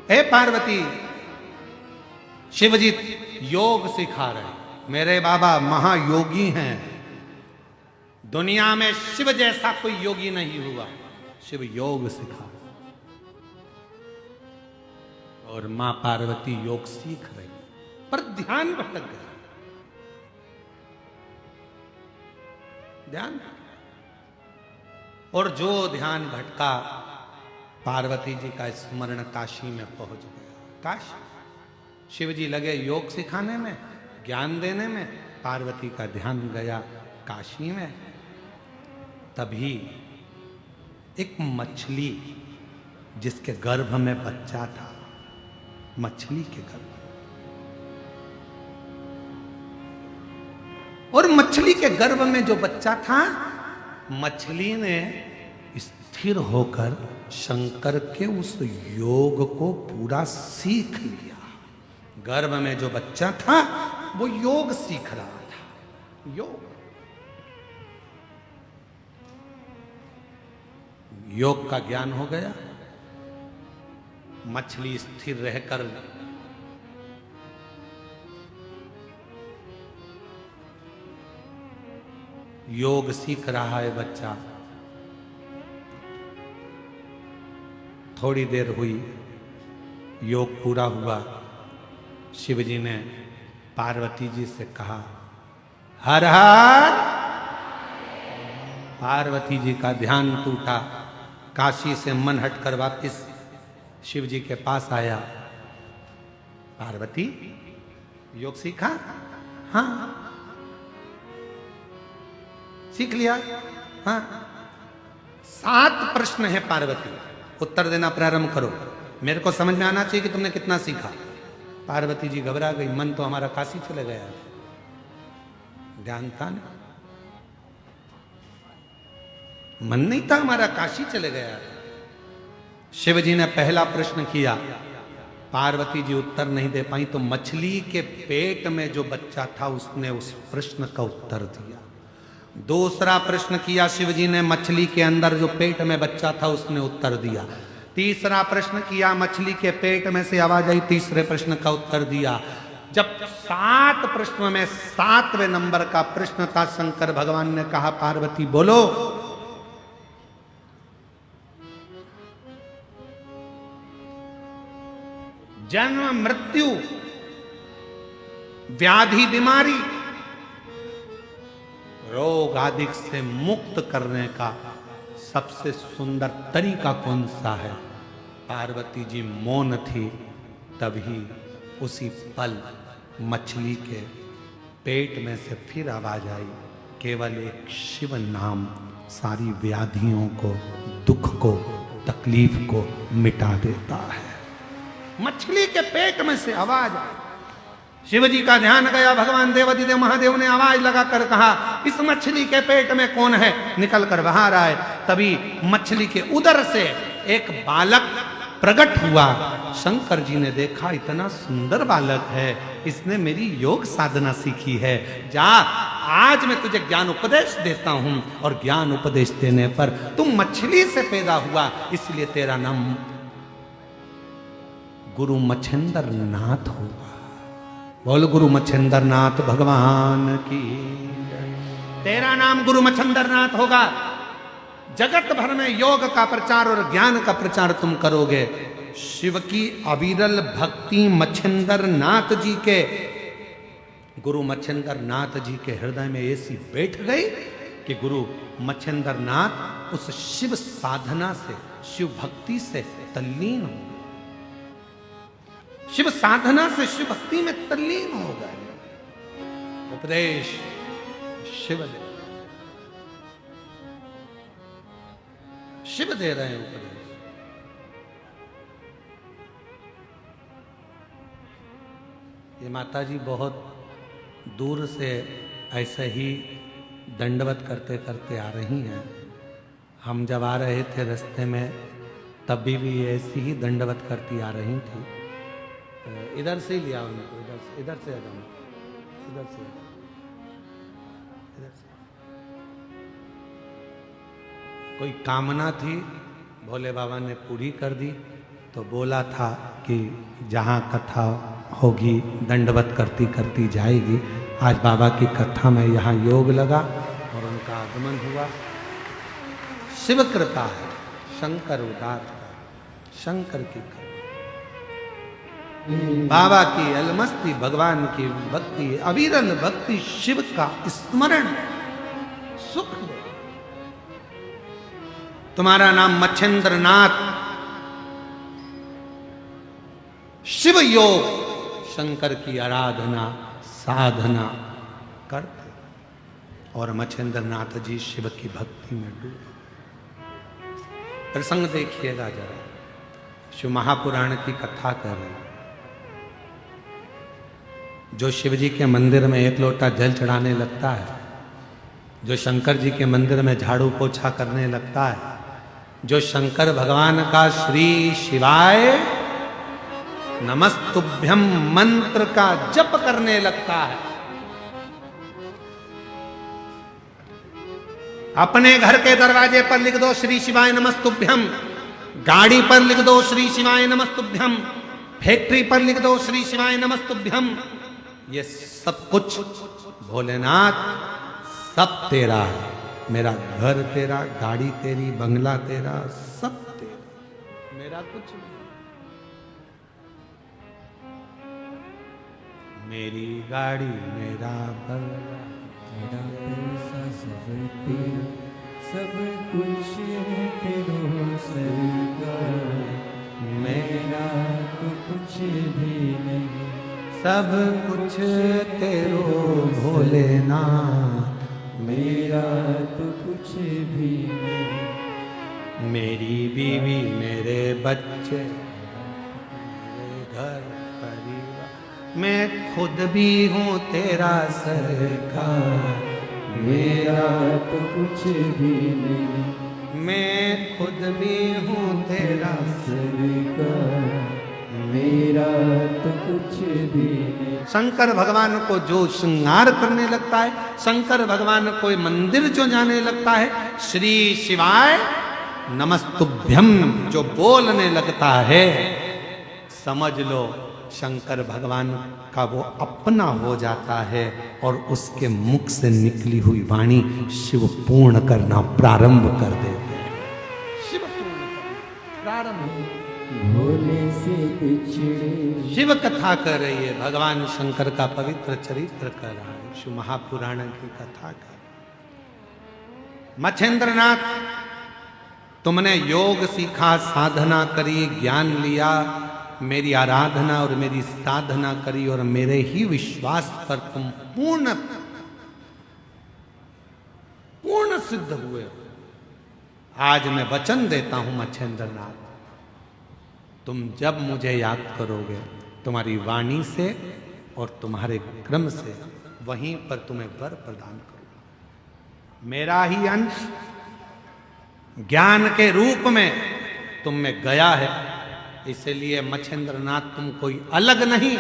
हे पार्वती, शिवजी योग सिखा रहे, मेरे बाबा महायोगी हैं, दुनिया में शिव जैसा कोई योगी नहीं हुआ, शिव योग सिखा। और मां पार्वती योग सीख रही, पर ध्यान भटक गया, ध्यान। और जो ध्यान भटका, पार्वती जी का स्मरण काशी में पहुंच गया। काशी, शिव जी लगे योग सिखाने में, ज्ञान देने में, पार्वती का ध्यान गया काशी में। तभी एक मछली जिसके गर्भ में बच्चा था, मछली के गर्भ, और मछली के गर्भ में जो बच्चा था, मछली ने स्थिर होकर शंकर के उस योग को पूरा सीख लिया। गर्भ में जो बच्चा था वो योग सीख रहा था, योग का ज्ञान हो गया। मछली स्थिर रहकर योग सीख रहा है बच्चा। थोड़ी देर हुई, योग पूरा हुआ। शिवजी ने पार्वती जी से कहा, हर हर। पार्वती जी का ध्यान टूटा, काशी से मन हटकर वापस शिव जी के पास आया। पार्वती, योग सीखा? हाँ, सीख लिया। हाँ, 7 प्रश्न है पार्वती, उत्तर देना प्रारंभ करो, मेरे को समझ में आना चाहिए कि तुमने कितना सीखा। पार्वती जी घबरा गई, मन तो हमारा काशी चले गया, ध्यान था नहीं, मन नहीं था हमारा, काशी चले गया। शिव जी ने पहला प्रश्न किया, पार्वती जी उत्तर नहीं दे पाई, तो मछली के पेट में जो बच्चा था उसने उस प्रश्न का उत्तर दिया। दूसरा प्रश्न किया शिव जी ने, मछली के अंदर जो पेट में बच्चा था उसने उत्तर दिया। तीसरा प्रश्न किया, मछली के पेट में से आवाज आई, तीसरे प्रश्न का उत्तर दिया। जब 7 प्रश्नों में 7वें नंबर का प्रश्न था, शंकर भगवान ने कहा, पार्वती बोलो। जन्म मृत्यु व्याधि बीमारी रोग आदि से मुक्त करने का सबसे सुंदर तरीका कौन सा है? पार्वती जी मौन थी, तभी उसी पल मछली के पेट में से फिर आवाज आई, केवल एक शिव नाम सारी व्याधियों को, दुख को, तकलीफ को मिटा देता है। मछली के पेट में से आवाज आई, शिवजी का ध्यान गया, भगवान देवादिदेव महादेव ने आवाज लगाकर कहा, इस मछली के पेट में कौन है? निकल कर बाहर आए। तभी मछली के उदर से एक बालक प्रकट हुआ। शंकर जी ने देखा, इतना सुंदर बालक है, इसने मेरी योग साधना सीखी है। जा, आज मैं तुझे ज्ञान उपदेश देता हूं, और ज्ञान उपदेश देने पर तुम मछली से पैदा हुआ, इसलिए तेरा नाम गुरु मच्छिंद्र नाथ होगा। बोल गुरु मच्छिंद्र नाथ भगवान की, तेरा नाम गुरु मच्छिंद्र नाथ होगा। जगत भर में योग का प्रचार और ज्ञान का प्रचार तुम करोगे। शिव की अविरल भक्ति मच्छिंद्र नाथ जी के, गुरु मच्छिंद्र नाथ जी के हृदय में ऐसी बैठ गई कि गुरु मच्छिंद्र नाथ उस शिव साधना से, शिव भक्ति से तल्लीन हो, शिव साधना से शिव भक्ति में तल्लीन हो गए। उपदेश शिव ने, शिव दे रहे हैं उपदेश। ये माता जी बहुत दूर से ऐसे ही दंडवत करते करते आ रही हैं। हम जब आ रहे थे रास्ते में तब भी ऐसी ही दंडवत करती आ रही थी। इधर से ही लिया उनको, इधर से आ जाओ, इधर से कोई कामना थी, भोले बाबा ने पूरी कर दी। तो बोला था कि जहाँ कथा होगी दंडवत करती करती जाएगी। आज बाबा की कथा में यहाँ योग लगा और उनका आगमन हुआ। शिव कृपा है, शंकर उदार, शंकर की कृपा, बाबा की अलमस्ती, भगवान की भक्ति, अविरल भक्ति, शिव का स्मरण सुख दे। तुम्हारा नाम मच्छेंद्र नाथ, शिव योग, शंकर की आराधना साधना करते और मच्छेंद्र नाथ जी शिव की भक्ति में डूबे। प्रसंग देखिएगा जरा, शिव महापुराण की कथा कर रहे हैं। जो शिव जी के मंदिर में एक लोटा जल चढ़ाने लगता है, जो शंकर जी के मंदिर में झाड़ू पोछा करने लगता है, जो शंकर भगवान का श्री शिवाय नमस्तुभ्यम मंत्र का जप करने लगता है, अपने घर के दरवाजे पर लिख दो श्री शिवाय नमस्तुभ्यम, गाड़ी पर लिख दो श्री शिवाय नमस्तुभ्यम, फैक्ट्री पर लिख दो श्री शिवाय नमस्तुभ्यम। ये सब कुछ भोलेनाथ सब तेरा है। मेरा घर तेरा, गाड़ी तेरी, बंगला तेरा, सब तेरा, मेरा कुछ नहीं। मेरी गाड़ी, मेरा बंगला, मेरा पैसा सब तेरा, सब कुछ तेरो सरकार, मेरा तो कुछ भी नहीं, सब कुछ तेरो भोलेनाथ, मेरा तो कुछ भी नहीं। मेरी बीवी, मेरे बच्चे, मेरे घर परिवार, मैं खुद भी हूँ तेरा सरकार, मेरा तो कुछ भी नहीं, मैं खुद भी हूँ तेरा सरकार, मेरा तो कुछ भी नहीं। शंकर भगवान को जो श्रृंगार करने लगता है, शंकर भगवान को मंदिर जो जाने लगता है, श्री शिवाय नमस्तुभ्यम जो बोलने लगता है, समझ लो शंकर भगवान का वो अपना हो जाता है और उसके मुख से निकली हुई वाणी शिव पूर्ण करना प्रारंभ कर देते हैं। शिव पूर्ण करना प्रारंभ। भोले से बिछड़े शिव कथा कर रही है, भगवान शंकर का पवित्र चरित्र कर रहा है, शिव महापुराण की कथा कर। मच्छेंद्रनाथ, तुमने योग सीखा, साधना करी, ज्ञान लिया, मेरी आराधना और मेरी साधना करी और मेरे ही विश्वास पर तुम पूर्ण सिद्ध हुए। आज मैं वचन देता हूं मच्छेंद्रनाथ, तुम जब मुझे याद करोगे तुम्हारी वाणी से और तुम्हारे क्रम से, वहीं पर तुम्हें वर प्रदान करूंगा। मेरा ही अंश ज्ञान के रूप में तुम में गया है, इसलिए मच्छेंद्रनाथ तुम कोई अलग नहीं,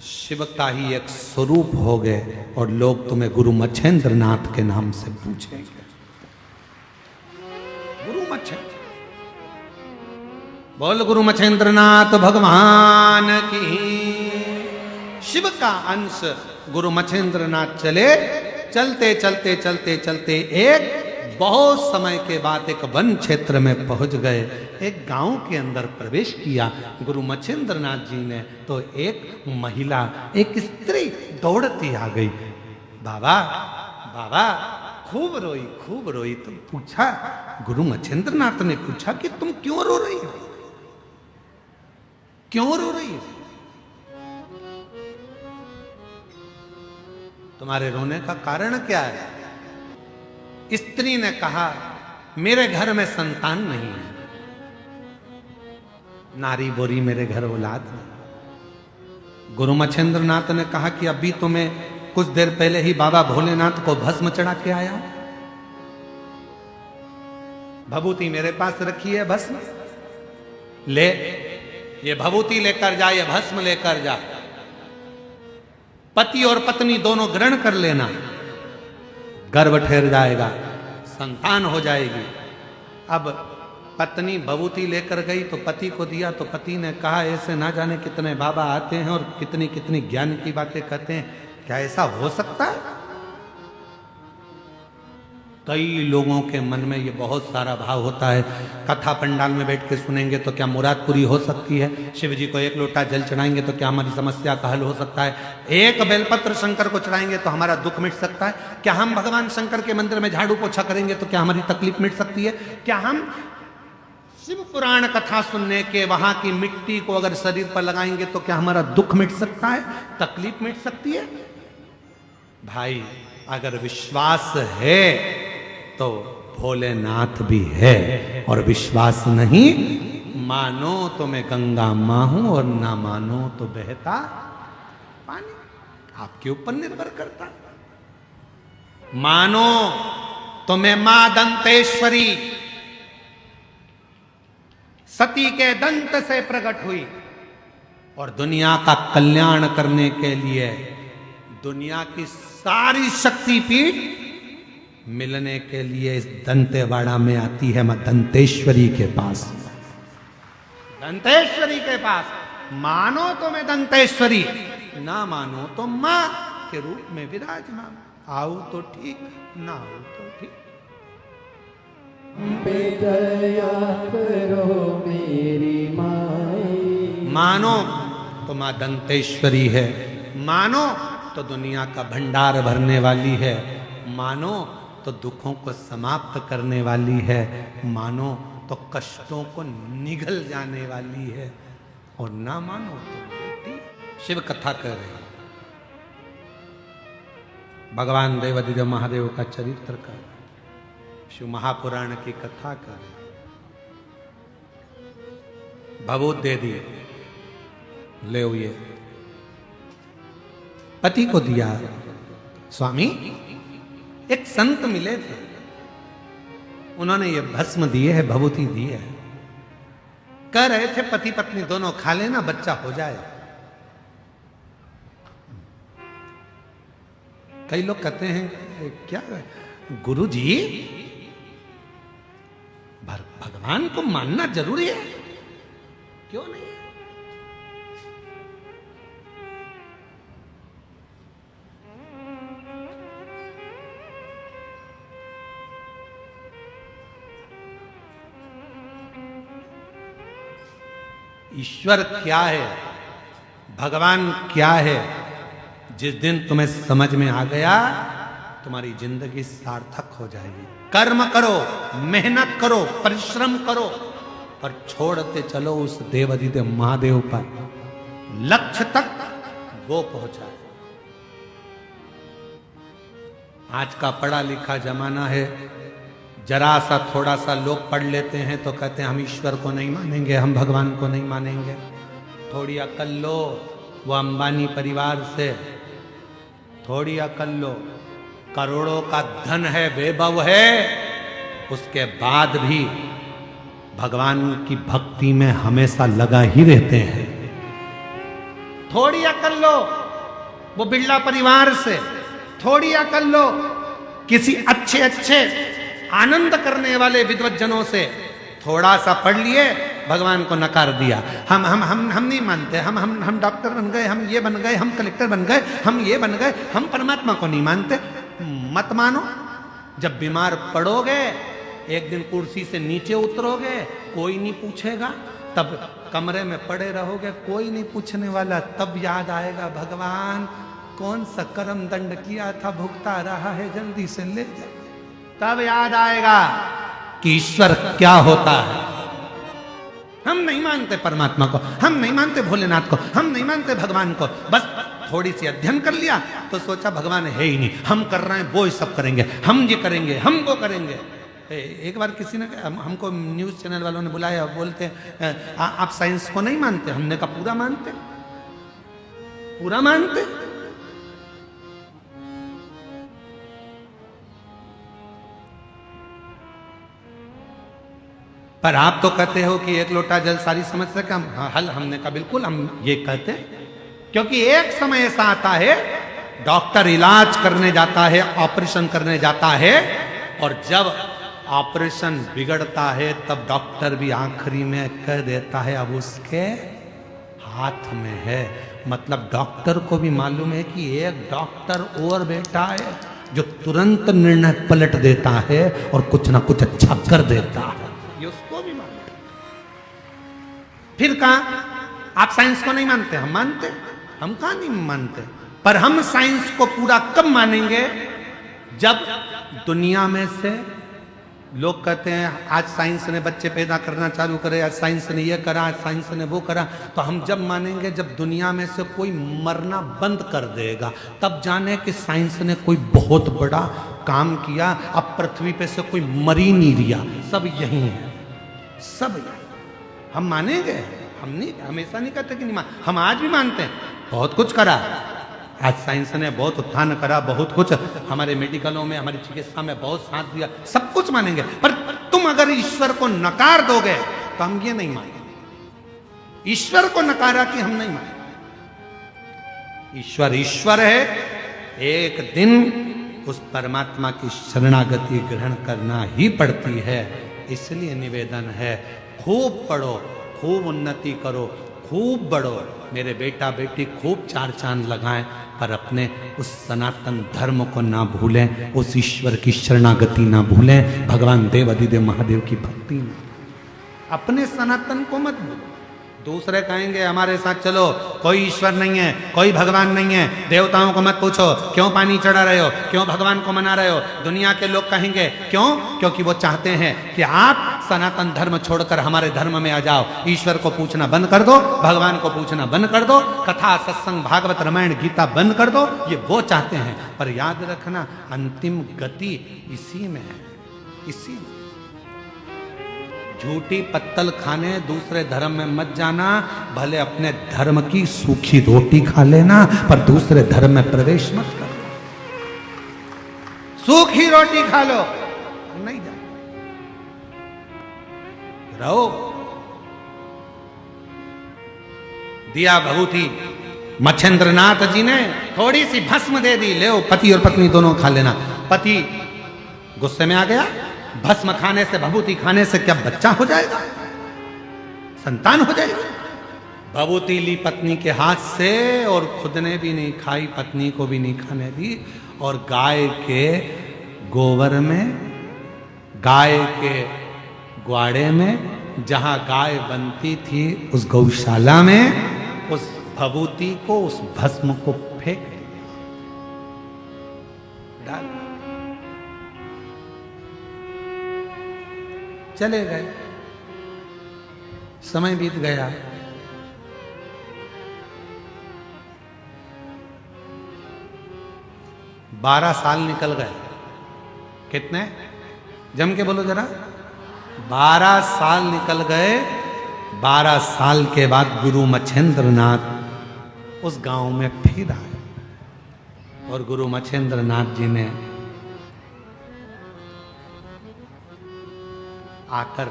शिव का ही एक स्वरूप हो गए और लोग तुम्हें गुरु मच्छेंद्रनाथ के नाम से पूछेंगे। गुरु मच्छेंद्र, बोल गुरु मच्छेंद्रनाथ भगवान की। शिव का अंश गुरु मच्छेंद्रनाथ चले, चलते चलते चलते चलते एक बहुत समय के बाद एक वन क्षेत्र में पहुंच गए। एक गांव के अंदर प्रवेश किया गुरु मच्छेंद्रनाथ जी ने, तो एक महिला, एक स्त्री दौड़ती आ गई। बाबा बाबा, खूब रोई। तुम पूछा, गुरु मच्छेंद्रनाथ ने पूछा कि तुम क्यों रो रही हो, क्यों रो रही हो? तुम्हारे रोने का कारण क्या है? स्त्री ने कहा मेरे घर में संतान नहीं है, नारी बोरी मेरे घर औलाद नहीं। गुरु मच्छेंद्र नाथ ने कहा कि अभी तो मैं कुछ देर पहले ही बाबा भोलेनाथ को भस्म चढ़ा के आया, भभूति मेरे पास रखी है, भस्म ले, ये भभूति लेकर जा, ये भस्म लेकर जा, पति और पत्नी दोनों ग्रहण कर लेना, गर्भ ठहर जाएगा, संतान हो जाएगी। अब पत्नी भभूति लेकर गई तो पति को दिया, तो पति ने कहा ऐसे ना जाने कितने बाबा आते हैं और कितनी कितनी ज्ञान की बातें कहते हैं, क्या ऐसा हो सकता है? कई लोगों के मन में ये बहुत सारा भाव होता है, कथा पंडाल में बैठ के सुनेंगे तो क्या मुराद पूरी हो सकती है, शिव जी को एक लोटा जल चढ़ाएंगे तो क्या हमारी समस्या का हल हो सकता है, एक बेलपत्र शंकर को चढ़ाएंगे तो हमारा दुख मिट सकता है, क्या हम भगवान शंकर के मंदिर में झाड़ू पोछा करेंगे तो क्या हमारी तकलीफ मिट सकती है, क्या हम शिव पुराण कथा सुनने के वहां की मिट्टी को अगर शरीर पर लगाएंगे तो क्या हमारा दुख मिट सकता है, तकलीफ मिट सकती है? भाई अगर विश्वास है तो भोलेनाथ भी है, और विश्वास नहीं, मानो तो मैं गंगा मां हूं और ना मानो तो बहता पानी, आपके ऊपर निर्भर करता। मानो तो मैं मां दंतेश्वरी सती के दंत से प्रकट हुई और दुनिया का कल्याण करने के लिए दुनिया की सारी शक्तिपीठ मिलने के लिए इस दंतेवाड़ा में आती है, मैं दंतेश्वरी के पास, दंतेश्वरी के पास। मानो तो मैं दंतेश्वरी, ना मानो तो मां के रूप में विराजमान, आओ तो ठीक, ना आओ तो ठीक। पे दया करो मेरी माई, मानो तो मां दंतेश्वरी है, मानो तो दुनिया का भंडार भरने वाली है, मानो तो दुखों को समाप्त करने वाली है, मानो तो कष्टों को निगल जाने वाली है, और ना मानो तो बेटी शिव कथा कर रहे, भगवान देवादिदेव महादेव का चरित्र कर, शिव महापुराण की कथा कर, भभूत दे दी, ले ये पति को दिया। स्वामी एक संत मिले थे, उन्होंने ये भस्म दिए है, भभूति दी है, कह रहे थे पति पत्नी दोनों खा लेना, बच्चा हो जाए। कई लोग कहते हैं क्या गुरु जी भगवान को मानना जरूरी है? क्यों नहीं? ईश्वर क्या है, भगवान क्या है, जिस दिन तुम्हें समझ में आ गया तुम्हारी जिंदगी सार्थक हो जाएगी। कर्म करो, मेहनत करो, परिश्रम करो, और छोड़ते चलो उस देवादिदेव महादेव पर, लक्ष्य तक वो पहुंचाए। आज का पढ़ा लिखा जमाना है, जरा सा थोड़ा सा लोग पढ़ लेते हैं तो कहते हैं हम ईश्वर को नहीं मानेंगे, हम भगवान को नहीं मानेंगे। थोड़ी अकल लो, वो अंबानी परिवार से थोड़ी अकल लो, करोड़ों का धन है, वैभव है, उसके बाद भी भगवान की भक्ति में हमेशा लगा ही रहते हैं। थोड़ी अकल लो वो बिरला परिवार से, थोड़ी अकल लो किसी अच्छे अच्छे आनंद करने वाले विद्वज्जनों से, थोड़ा सा पढ़ लिए भगवान को नकार दिया, हम नहीं मानते, हम डॉक्टर बन गए, हम ये बन गए, हम कलेक्टर बन गए, हम ये बन गए, हम परमात्मा को नहीं मानते। मत मानो, जब बीमार पड़ोगे, एक दिन कुर्सी से नीचे उतरोगे, कोई नहीं पूछेगा, तब कमरे में पड़े रहोगे, कोई नहीं पूछने वाला, तब याद आएगा भगवान कौन सा कर्म दंड किया था, भुगता रहा है, जल्दी से ले जा। तब याद आएगा कि ईश्वर क्या होता है। हम नहीं मानते परमात्मा को, हम नहीं मानते भोलेनाथ को, हम नहीं मानते भगवान को। बस थोड़ी सी अध्ययन कर लिया तो सोचा भगवान है ही नहीं, हम कर रहे हैं वो सब करेंगे, हम ये करेंगे, हम वो करेंगे। एक बार किसी ने हमको न्यूज चैनल वालों ने बुलाया, बोलते आप साइंस को नहीं मानते? हमने कहा पूरा मानते, पूरा मानते। पर आप तो कहते हो कि एक लोटा जल सारी समस्या का हल। हमने कहा बिल्कुल हम ये कहते हैं, क्योंकि एक समय ऐसा आता है डॉक्टर इलाज करने जाता है, ऑपरेशन करने जाता है, और जब ऑपरेशन बिगड़ता है तब डॉक्टर भी आखिरी में कह देता है अब उसके हाथ में है। मतलब डॉक्टर को भी मालूम है कि एक डॉक्टर और बेटा है जो तुरंत निर्णय पलट देता है और कुछ ना कुछ अच्छा कर देता है, ये उसको भी मालूम। फिर कहा आप साइंस को नहीं मानते? हम मानते। हम कहां नहीं मानते, पर हम साइंस को पूरा कब मानेंगे? जब दुनिया में से लोग कहते हैं आज साइंस ने बच्चे पैदा करना चालू करे, आज साइंस ने ये करा, आज साइंस ने वो करा। तो हम जब मानेंगे जब दुनिया में से कोई मरना बंद कर देगा, तब जाने कि साइंस ने कोई बहुत बड़ा काम किया। अब पृथ्वी पे से कोई मर ही नहीं रिया, सब यही है, सब यही। हम मानेंगे, हम नहीं, हमेशा नहीं कहते कि नहीं मान, हम आज भी मानते हैं बहुत कुछ करा। आज साइंस ने बहुत उत्थान करा, बहुत कुछ हमारे मेडिकलों में, हमारी चिकित्सा में बहुत साथ दिया, सब कुछ मानेंगे। पर तुम अगर ईश्वर को नकार दोगे तो हम ये नहीं मानेंगे। ईश्वर को नकारा कि हम नहीं मानेंगे। ईश्वर ईश्वर है, एक दिन उस परमात्मा की शरणागति ग्रहण करना ही पड़ती है। इसलिए निवेदन है खूब पढ़ो, खूब उन्नति करो, खूब बढ़ो। मेरे बेटा बेटी खूब चार चांद लगाएं, पर अपने उस सनातन धर्म को ना भूलें, उस ईश्वर की शरणागति ना भूलें, भगवान देव अधिदेव महादेव की भक्ति में अपने सनातन को मत भूलो। दूसरे कहेंगे हमारे साथ चलो, कोई ईश्वर नहीं है, कोई भगवान नहीं है, देवताओं को मत पूछो क्यों पानी चढ़ा रहे हो, क्यों भगवान को मना रहे हो। दुनिया के लोग कहेंगे क्यों? क्योंकि वो चाहते हैं कि आप सनातन धर्म छोड़कर हमारे धर्म में आ जाओ। ईश्वर को पूछना बंद कर दो, भगवान को पूछना बंद कर दो, कथा सत्संग भागवत रामायण गीता बंद कर दो, ये वो चाहते हैं। पर याद रखना अंतिम गति इसी में है, इसी में। झूठी पत्तल खाने दूसरे धर्म में मत जाना, भले अपने धर्म की सूखी रोटी खा लेना, पर दूसरे धर्म में प्रवेश मत करो। सूखी रोटी खा लो, नहीं जा रहो। दिया भभूति मच्छेंद्रनाथ जी ने थोड़ी सी भस्म दे दी, ले पति और पत्नी दोनों खा लेना। पति गुस्से में आ गया, भस्म खाने से भभूति खाने से क्या बच्चा हो जाएगा, संतान हो जाएगी। भभूति ली पत्नी के हाथ से और खुद ने भी नहीं खाई, पत्नी को भी नहीं खाने दी। और गाय के गोबर में, गाय के ग्वाड़े में, जहां गाय बनती थी उस गौशाला में, उस भभूति को, उस भस्म को फेंक डाल, चले गए। समय बीत गया, बारह साल निकल गए। कितने? जम के बोलो जरा। 12 साल निकल गए। 12 साल के बाद गुरु मच्छेंद्रनाथ उस गांव में फिर आए, और गुरु मच्छेंद्रनाथ जी ने आकर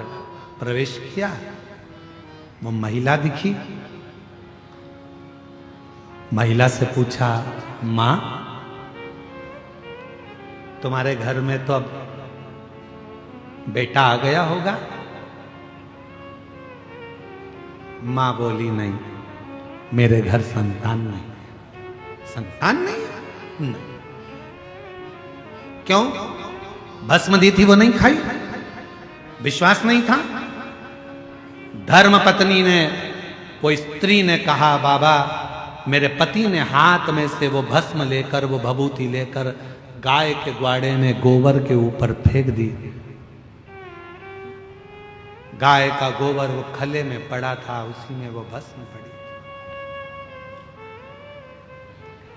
प्रवेश किया। वो महिला दिखी, महिला से पूछा, मां तुम्हारे घर में तो अब बेटा आ गया होगा? मां बोली, नहीं, मेरे घर संतान नहीं। संतान नहीं? नहीं। क्यों? भस्म दी थी वो नहीं खाई, विश्वास नहीं था। धर्म पत्नी ने, कोई स्त्री ने कहा, बाबा मेरे पति ने हाथ में से वो भस्म लेकर, वो भभूति लेकर गाय के ग्वाड़े में गोबर के ऊपर फेंक दी। गाय का गोबर वो खले में पड़ा था, उसी में वो भस्म पड़ी।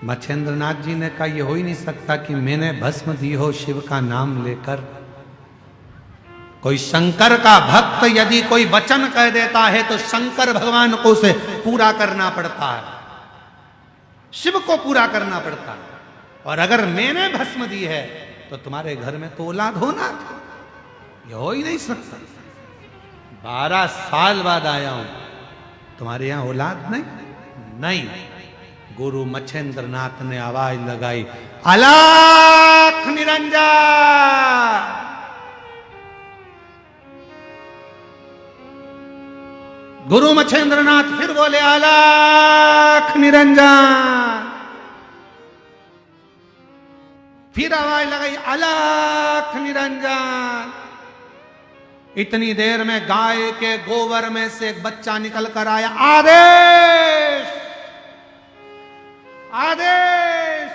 मच्छेंद्रनाथ जी ने कहा, ये हो ही नहीं सकता कि मैंने भस्म दी हो शिव का नाम लेकर, कोई शंकर का भक्त यदि कोई वचन कह देता है तो शंकर भगवान को उसे पूरा करना पड़ता है, शिव को पूरा करना पड़ता है। और अगर मैंने भस्म दी है तो तुम्हारे घर में तो औलाद होना था, ये हो ही नहीं सकता। 12 साल बाद आया हूं, तुम्हारे यहां औलाद नहीं। गुरु मच्छेंद्र नाथ ने आवाज लगाई, अलख निरंजन। गुरु मच्छेंद्र नाथ फिर बोले, अलख निरंजन। फिर आवाज लगाई, अलख निरंजन। इतनी देर में गाय के गोबर में से एक बच्चा निकल कर आया, आदेश आदेश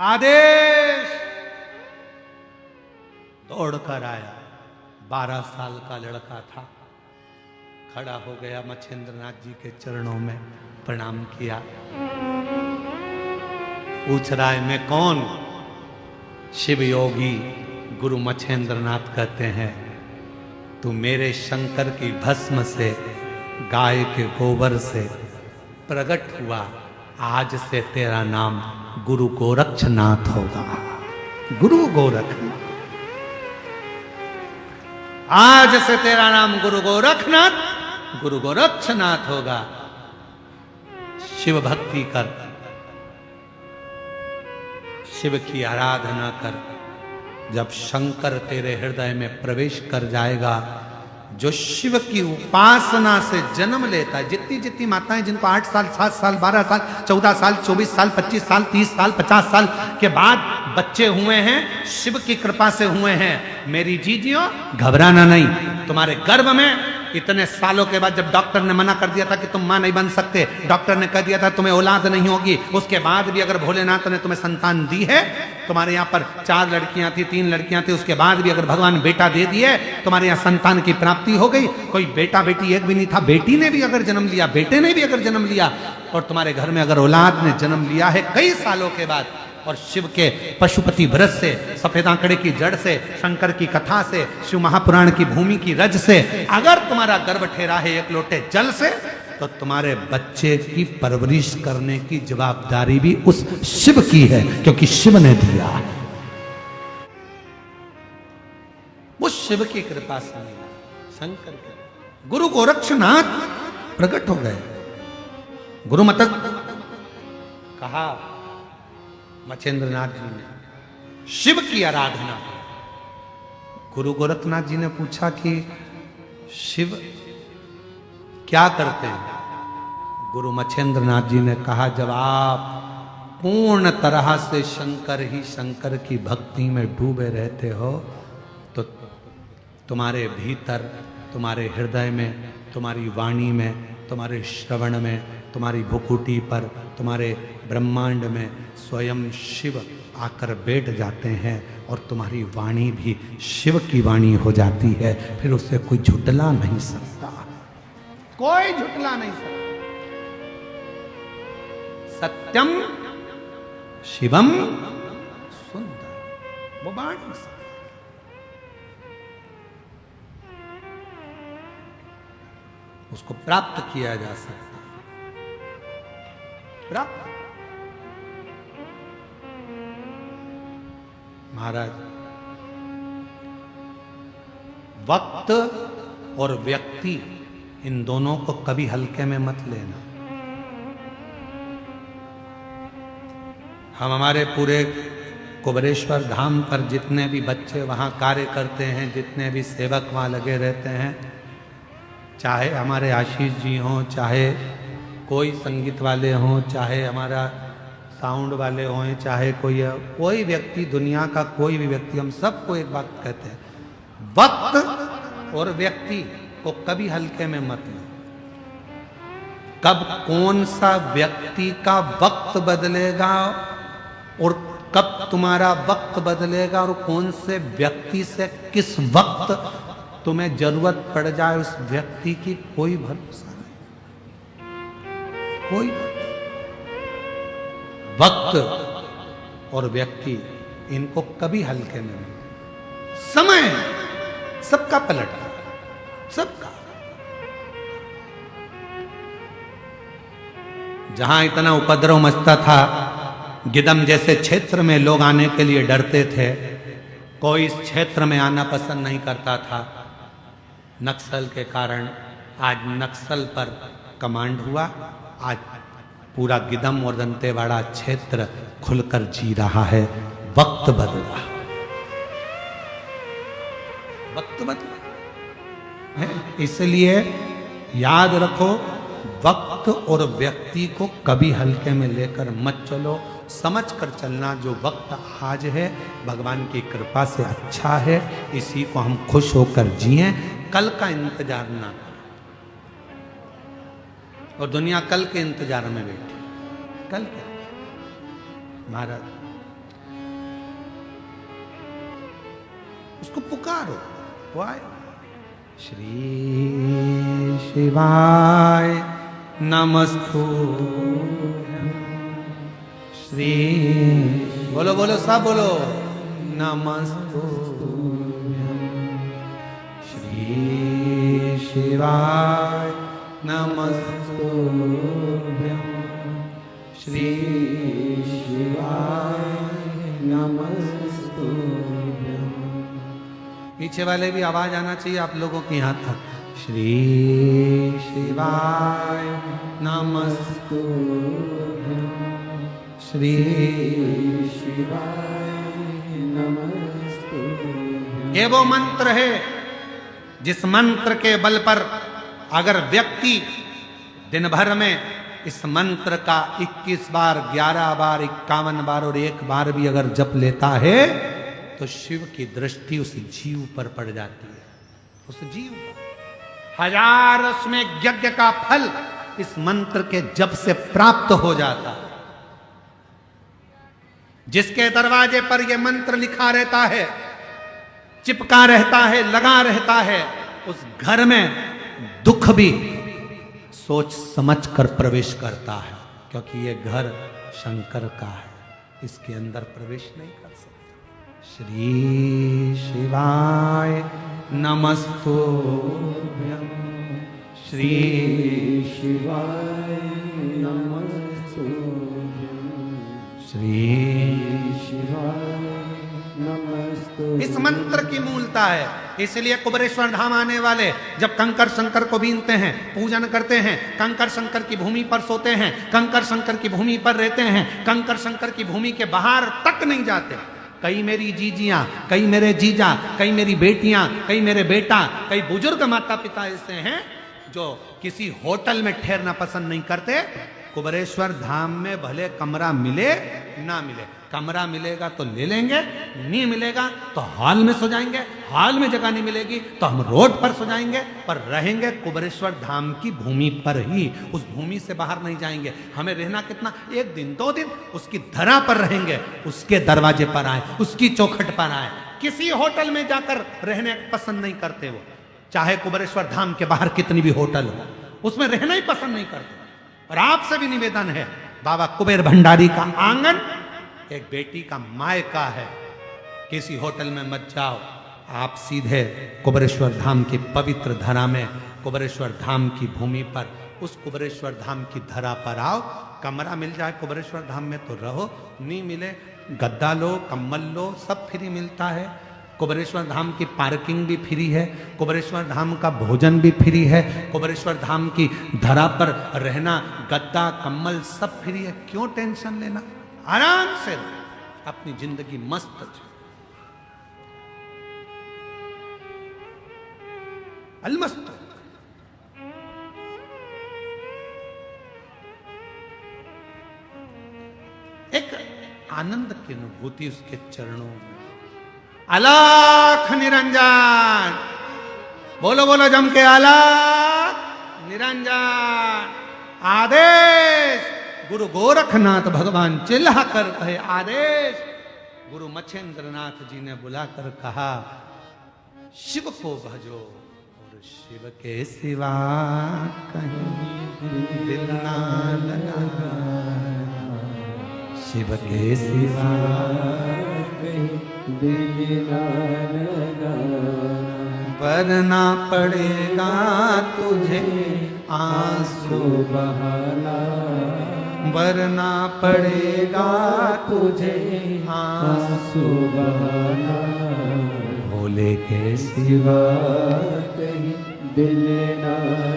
आदेश। दौड़कर आया, 12 साल का लड़का था, खड़ा हो गया, मच्छेंद्र नाथ जी के चरणों में प्रणाम किया। पूछ रहा है, मैं कौन? शिव योगी गुरु मच्छेंद्र नाथ कहते हैं, तू मेरे शंकर की भस्म से, गाय के गोबर से प्रकट हुआ, आज से तेरा नाम गुरु गोरक्षनाथ होगा। गुरु गोरखनाथ, आज से तेरा नाम गुरु गोरखनाथ, गुरु गोरक्षनाथ होगा। शिव भक्ति कर, शिव की आराधना कर। जब शंकर तेरे हृदय में प्रवेश कर जाएगा, जो शिव की उपासना से जन्म लेता है, जितनी जितनी माताएं जिनको 8 साल 7 साल 12 साल 14 साल 24 साल 25 साल 30 साल 50 साल के बाद बच्चे हुए हैं, शिव की कृपा से हुए हैं, मेरी जीजियों घबराना नहीं। तुम्हारे गर्भ में इतने सालों के बाद जब डॉक्टर ने मना कर दिया था कि तुम मां नहीं बन सकते, डॉक्टर ने कह दिया था तुम्हें औलाद नहीं होगी, उसके बाद भी अगर भोलेनाथ ने तुम्हें संतान दी है, तुम्हारे यहाँ पर 4 लड़कियां थी 3 लड़कियां थी, उसके बाद भी अगर भगवान बेटा दे दिए, तुम्हारे यहाँ संतान की प्राप्ति हो गई। कोई बेटा बेटी एक भी नहीं था, बेटी ने भी अगर जन्म लिया, बेटे ने भी अगर जन्म लिया, और तुम्हारे घर में अगर औलाद ने जन्म लिया है कई सालों के बाद, और शिव के पशुपति व्रत से, सफेद आंकड़े की जड़ से, शंकर की कथा से, शिव महापुराण की भूमि की रज से अगर तुम्हारा गर्भ ठहरा है एक लोटे जल से, तो तुम्हारे बच्चे की परवरिश करने की जवाबदारी भी उस शिव की है, क्योंकि शिव ने दिया। वो शिव की कृपा से मिला, शंकर के गुरु गोरक्षनाथ प्रकट हो गए। गुरु मत कहा मच्छेंद्र नाथ जी ने, शिव की आराधना। गुरु गोरखनाथ जी ने पूछा कि शिव क्या करते हैं? गुरु मच्छेंद्र नाथ जी ने कहा, जब आप पूर्ण तरह से शंकर ही शंकर की भक्ति में डूबे रहते हो, तो तुम्हारे भीतर, तुम्हारे हृदय में, तुम्हारी वाणी में, तुम्हारे श्रवण में, तुम्हारी भुकुटी पर, तुम्हारे ब्रह्मांड में स्वयं शिव आकर बैठ जाते हैं, और तुम्हारी वाणी भी शिव की वाणी हो जाती है। फिर उससे कोई झुटला नहीं सकता, कोई झुटला नहीं सकता। सत्यम शिवम सुंदर, वो वाणी से उसको प्राप्त किया जा सकता है। प्राप्त महाराज, वक्त और व्यक्ति, इन दोनों को कभी हल्के में मत लेना। हम हमारे पूरे कुबरेश्वर धाम पर जितने भी बच्चे वहाँ कार्य करते हैं, जितने भी सेवक वहाँ लगे रहते हैं, चाहे हमारे आशीष जी हों, चाहे कोई संगीत वाले हों, चाहे हमारा साउंड वाले हों, चाहे कोई व्यक्ति, दुनिया का कोई भी व्यक्ति, हम सबको एक बात कहते हैं, वक्त और व्यक्ति को कभी हल्के में मत लो। कब कौन सा व्यक्ति का वक्त बदलेगा और कब तुम्हारा वक्त बदलेगा, और कौन से व्यक्ति से किस वक्त तुम्हें जरूरत पड़ जाए उस व्यक्ति की कोई भरोसा नहीं। कोई वक्त और व्यक्ति, इनको कभी हल्के में नहीं। समय सबका पलट गया, सबका। जहां इतना उपद्रव मचता था, गिदम जैसे क्षेत्र में लोग आने के लिए डरते थे, कोई इस क्षेत्र में आना पसंद नहीं करता था। नक्सल के कारण आज नक्सल पर कमांड हुआ। आज पूरा गिदम और दंतेवाड़ा क्षेत्र खुलकर जी रहा है। वक्त बदला, वक्त बदला है। इसलिए याद रखो, वक्त और व्यक्ति को कभी हल्के में लेकर मत चलो, समझ कर चलना। जो वक्त आज है भगवान की कृपा से अच्छा है, इसी को हम खुश होकर जिए, कल का इंतजार ना करें। और दुनिया कल के इंतजार में बैठी, कल क्या महाराज, उसको पुकारो, वो आए। श्री शिवाय नमस्तुभ्यं, श्री बोलो बोलो सब बोलो, नमस्तुभ्यं श्री शिवाय नमस्तुभ्यं, श्री शिवाय नमस्तुभ्यं। पीछे वाले भी आवाज आना चाहिए आप लोगों की यहाँ तक। श्री शिवाय नमस्तुभ्यं, श्री शिवाय नमस्तुभ्यं। ये वो मंत्र है जिस मंत्र के बल पर अगर व्यक्ति दिन भर में इस मंत्र का 21 बार, 11 बार, 51 बार और 1 बार भी अगर जप लेता है तो शिव की दृष्टि उस जीव पर पड़ जाती है। उस जीव पर 1000 में यज्ञ का फल इस मंत्र के जप से प्राप्त हो जाता है। जिसके दरवाजे पर यह मंत्र लिखा रहता है, चिपका रहता है, लगा रहता है, उस घर में दुख भी सोच समझ कर प्रवेश करता है, क्योंकि यह घर शंकर का है, इसके अंदर प्रवेश नहीं कर सकता। श्री शिवाय नमस्तुभ्यं, श्री शिवाय नमस्तुभ्यं, श्री शिवाय नमस्तुभ्यं। इस मंत्र की मूलता है। इसलिए कुबेरेश्वर धाम आने वाले जब कंकर शंकर को बीनते हैं, पूजन करते हैं, कंकर शंकर की भूमि पर सोते हैं, कंकर शंकर की भूमि पर रहते हैं, कंकर शंकर की भूमि के बाहर तक नहीं जाते। कई मेरी जीजियां, कई मेरे जीजा, कई मेरी बेटियां, कई मेरे बेटा, कई बुजुर्ग माता पिता ऐसे हैं जो किसी होटल में ठहरना पसंद नहीं करते। कुबेरेश्वर धाम में भले कमरा मिले ना मिले, कमरा मिलेगा तो ले लेंगे, नहीं मिलेगा तो हॉल में सो जाएंगे, हॉल में जगह नहीं मिलेगी तो हम रोड पर सो जाएंगे, पर रहेंगे कुबेरेश्वर धाम की भूमि पर ही। उस भूमि से बाहर नहीं जाएंगे। हमें रहना कितना, 1 दिन 2 दिन उसकी धरा पर रहेंगे, उसके दरवाजे पर आए, उसकी चौखट पर आए। किसी होटल में जाकर रहने पसंद नहीं करते वो, चाहे कुबेरेश्वर धाम के बाहर कितनी भी होटल हो, उसमें रहना ही पसंद नहीं करते। और आपसे भी निवेदन है, बाबा कुबेर भंडारी का आंगन एक बेटी का मायका है। किसी होटल में मत जाओ, आप सीधे कुबेरेश्वर धाम की पवित्र धरा में, कुबेरेश्वर धाम की भूमि पर, उस कुबेरेश्वर धाम की धरा पर आओ। कमरा मिल जाए कुबेरेश्वर धाम में तो रहो, नहीं मिले गद्दा लो, कम्बल लो, सब फ्री मिलता है। कुबेरेश्वर धाम की पार्किंग भी फ्री है, कुबेरेश्वर धाम का भोजन भी फ्री है, कुबेरेश्वर धाम की धरा पर रहना, गद्दा कम्बल सब फ्री है। क्यों टेंशन लेना, आराम से अपनी जिंदगी मस्त। अलमस्त एक आनंद की अनुभूति उसके चरणों में। अलख निरंजन, बोलो बोलो जम के, अलख निरंजन। आदेश गुरु गोरखनाथ भगवान चिल्ला कर कहे आदेश। गुरु मच्छेंद्रनाथ जी ने बुलाकर कहा, शिव को भजो और शिव के सिवा कहीं दिल ना लगा, शिव के सिवा कहीं दिल ना लगा। वरना पड़ेगा तुझे आंसू बहाना, वरना पड़ेगा तुझे आंसू बहाना, भोले के सिवा कहीं दिल ना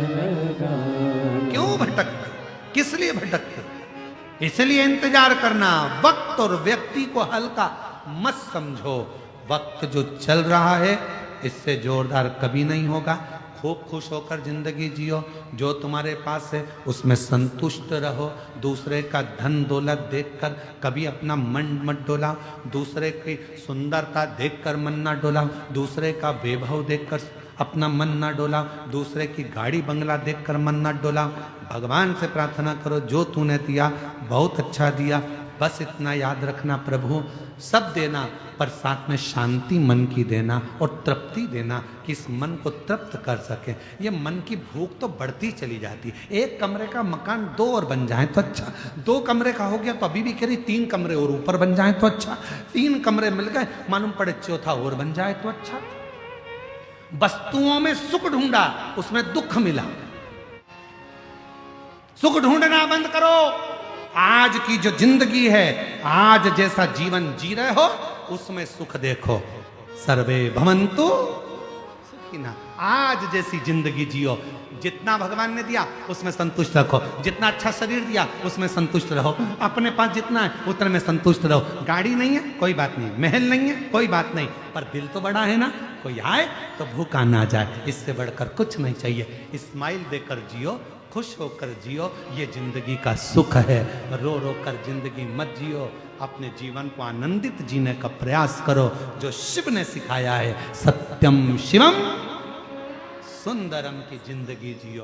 लगाना। क्यों भटकते, किस लिए भटकते? इसलिए इंतजार करना। वक्त और व्यक्ति को हल्का मत समझो। वक्त जो चल रहा है इससे जोरदार कभी नहीं होगा। खूब खुश होकर जिंदगी जियो। जो तुम्हारे पास है उसमें संतुष्ट रहो। दूसरे का धन दौलत देखकर कभी अपना मन मत डोलाओ। दूसरे की सुंदरता देखकर मन ना डोलाओ। दूसरे का वैभव देखकर अपना मन ना डोलाओ। दूसरे की गाड़ी बंगला देखकर मन ना डोलाओ। भगवान से प्रार्थना करो, जो तूने दिया बहुत अच्छा दिया, बस इतना याद रखना प्रभु, सब देना पर साथ में शांति मन की देना और तृप्ति देना कि इस मन को तृप्त कर सके। ये मन की भूख तो बढ़ती चली जाती है। एक कमरे का मकान 2 और बन जाए तो अच्छा, 2 कमरे का हो गया तो अभी भी कह रही 3 कमरे और ऊपर बन जाए तो अच्छा, 3 कमरे मिल गए मालूम पड़े चौथा और बन जाए तो अच्छा। वस्तुओं में सुख ढूंढा, उसमें दुख मिला। सुख ढूंढना बंद करो। आज की जो जिंदगी है, आज जैसा जीवन जी रहे हो उसमें सुख देखो। सर्वे भवन्तु सुखिनः। आज जैसी जिंदगी जियो। जितना भगवान ने दिया उसमें संतुष्ट रखो। जितना अच्छा शरीर दिया उसमें संतुष्ट रहो। अपने पास जितना है उतने में संतुष्ट रहो। गाड़ी नहीं है कोई बात नहीं, महल नहीं है कोई बात नहीं, पर दिल तो बड़ा है ना। कोई आए तो भूखा ना जाए, इससे बढ़कर कुछ नहीं चाहिए। स्माइल देकर जियो, खुश होकर जियो, ये जिंदगी का सुख है। रो रो कर जिंदगी मत जियो। अपने जीवन को आनंदित जीने का प्रयास करो, जो शिव ने सिखाया है। सत्यम शिवम सुंदरम की जिंदगी जियो।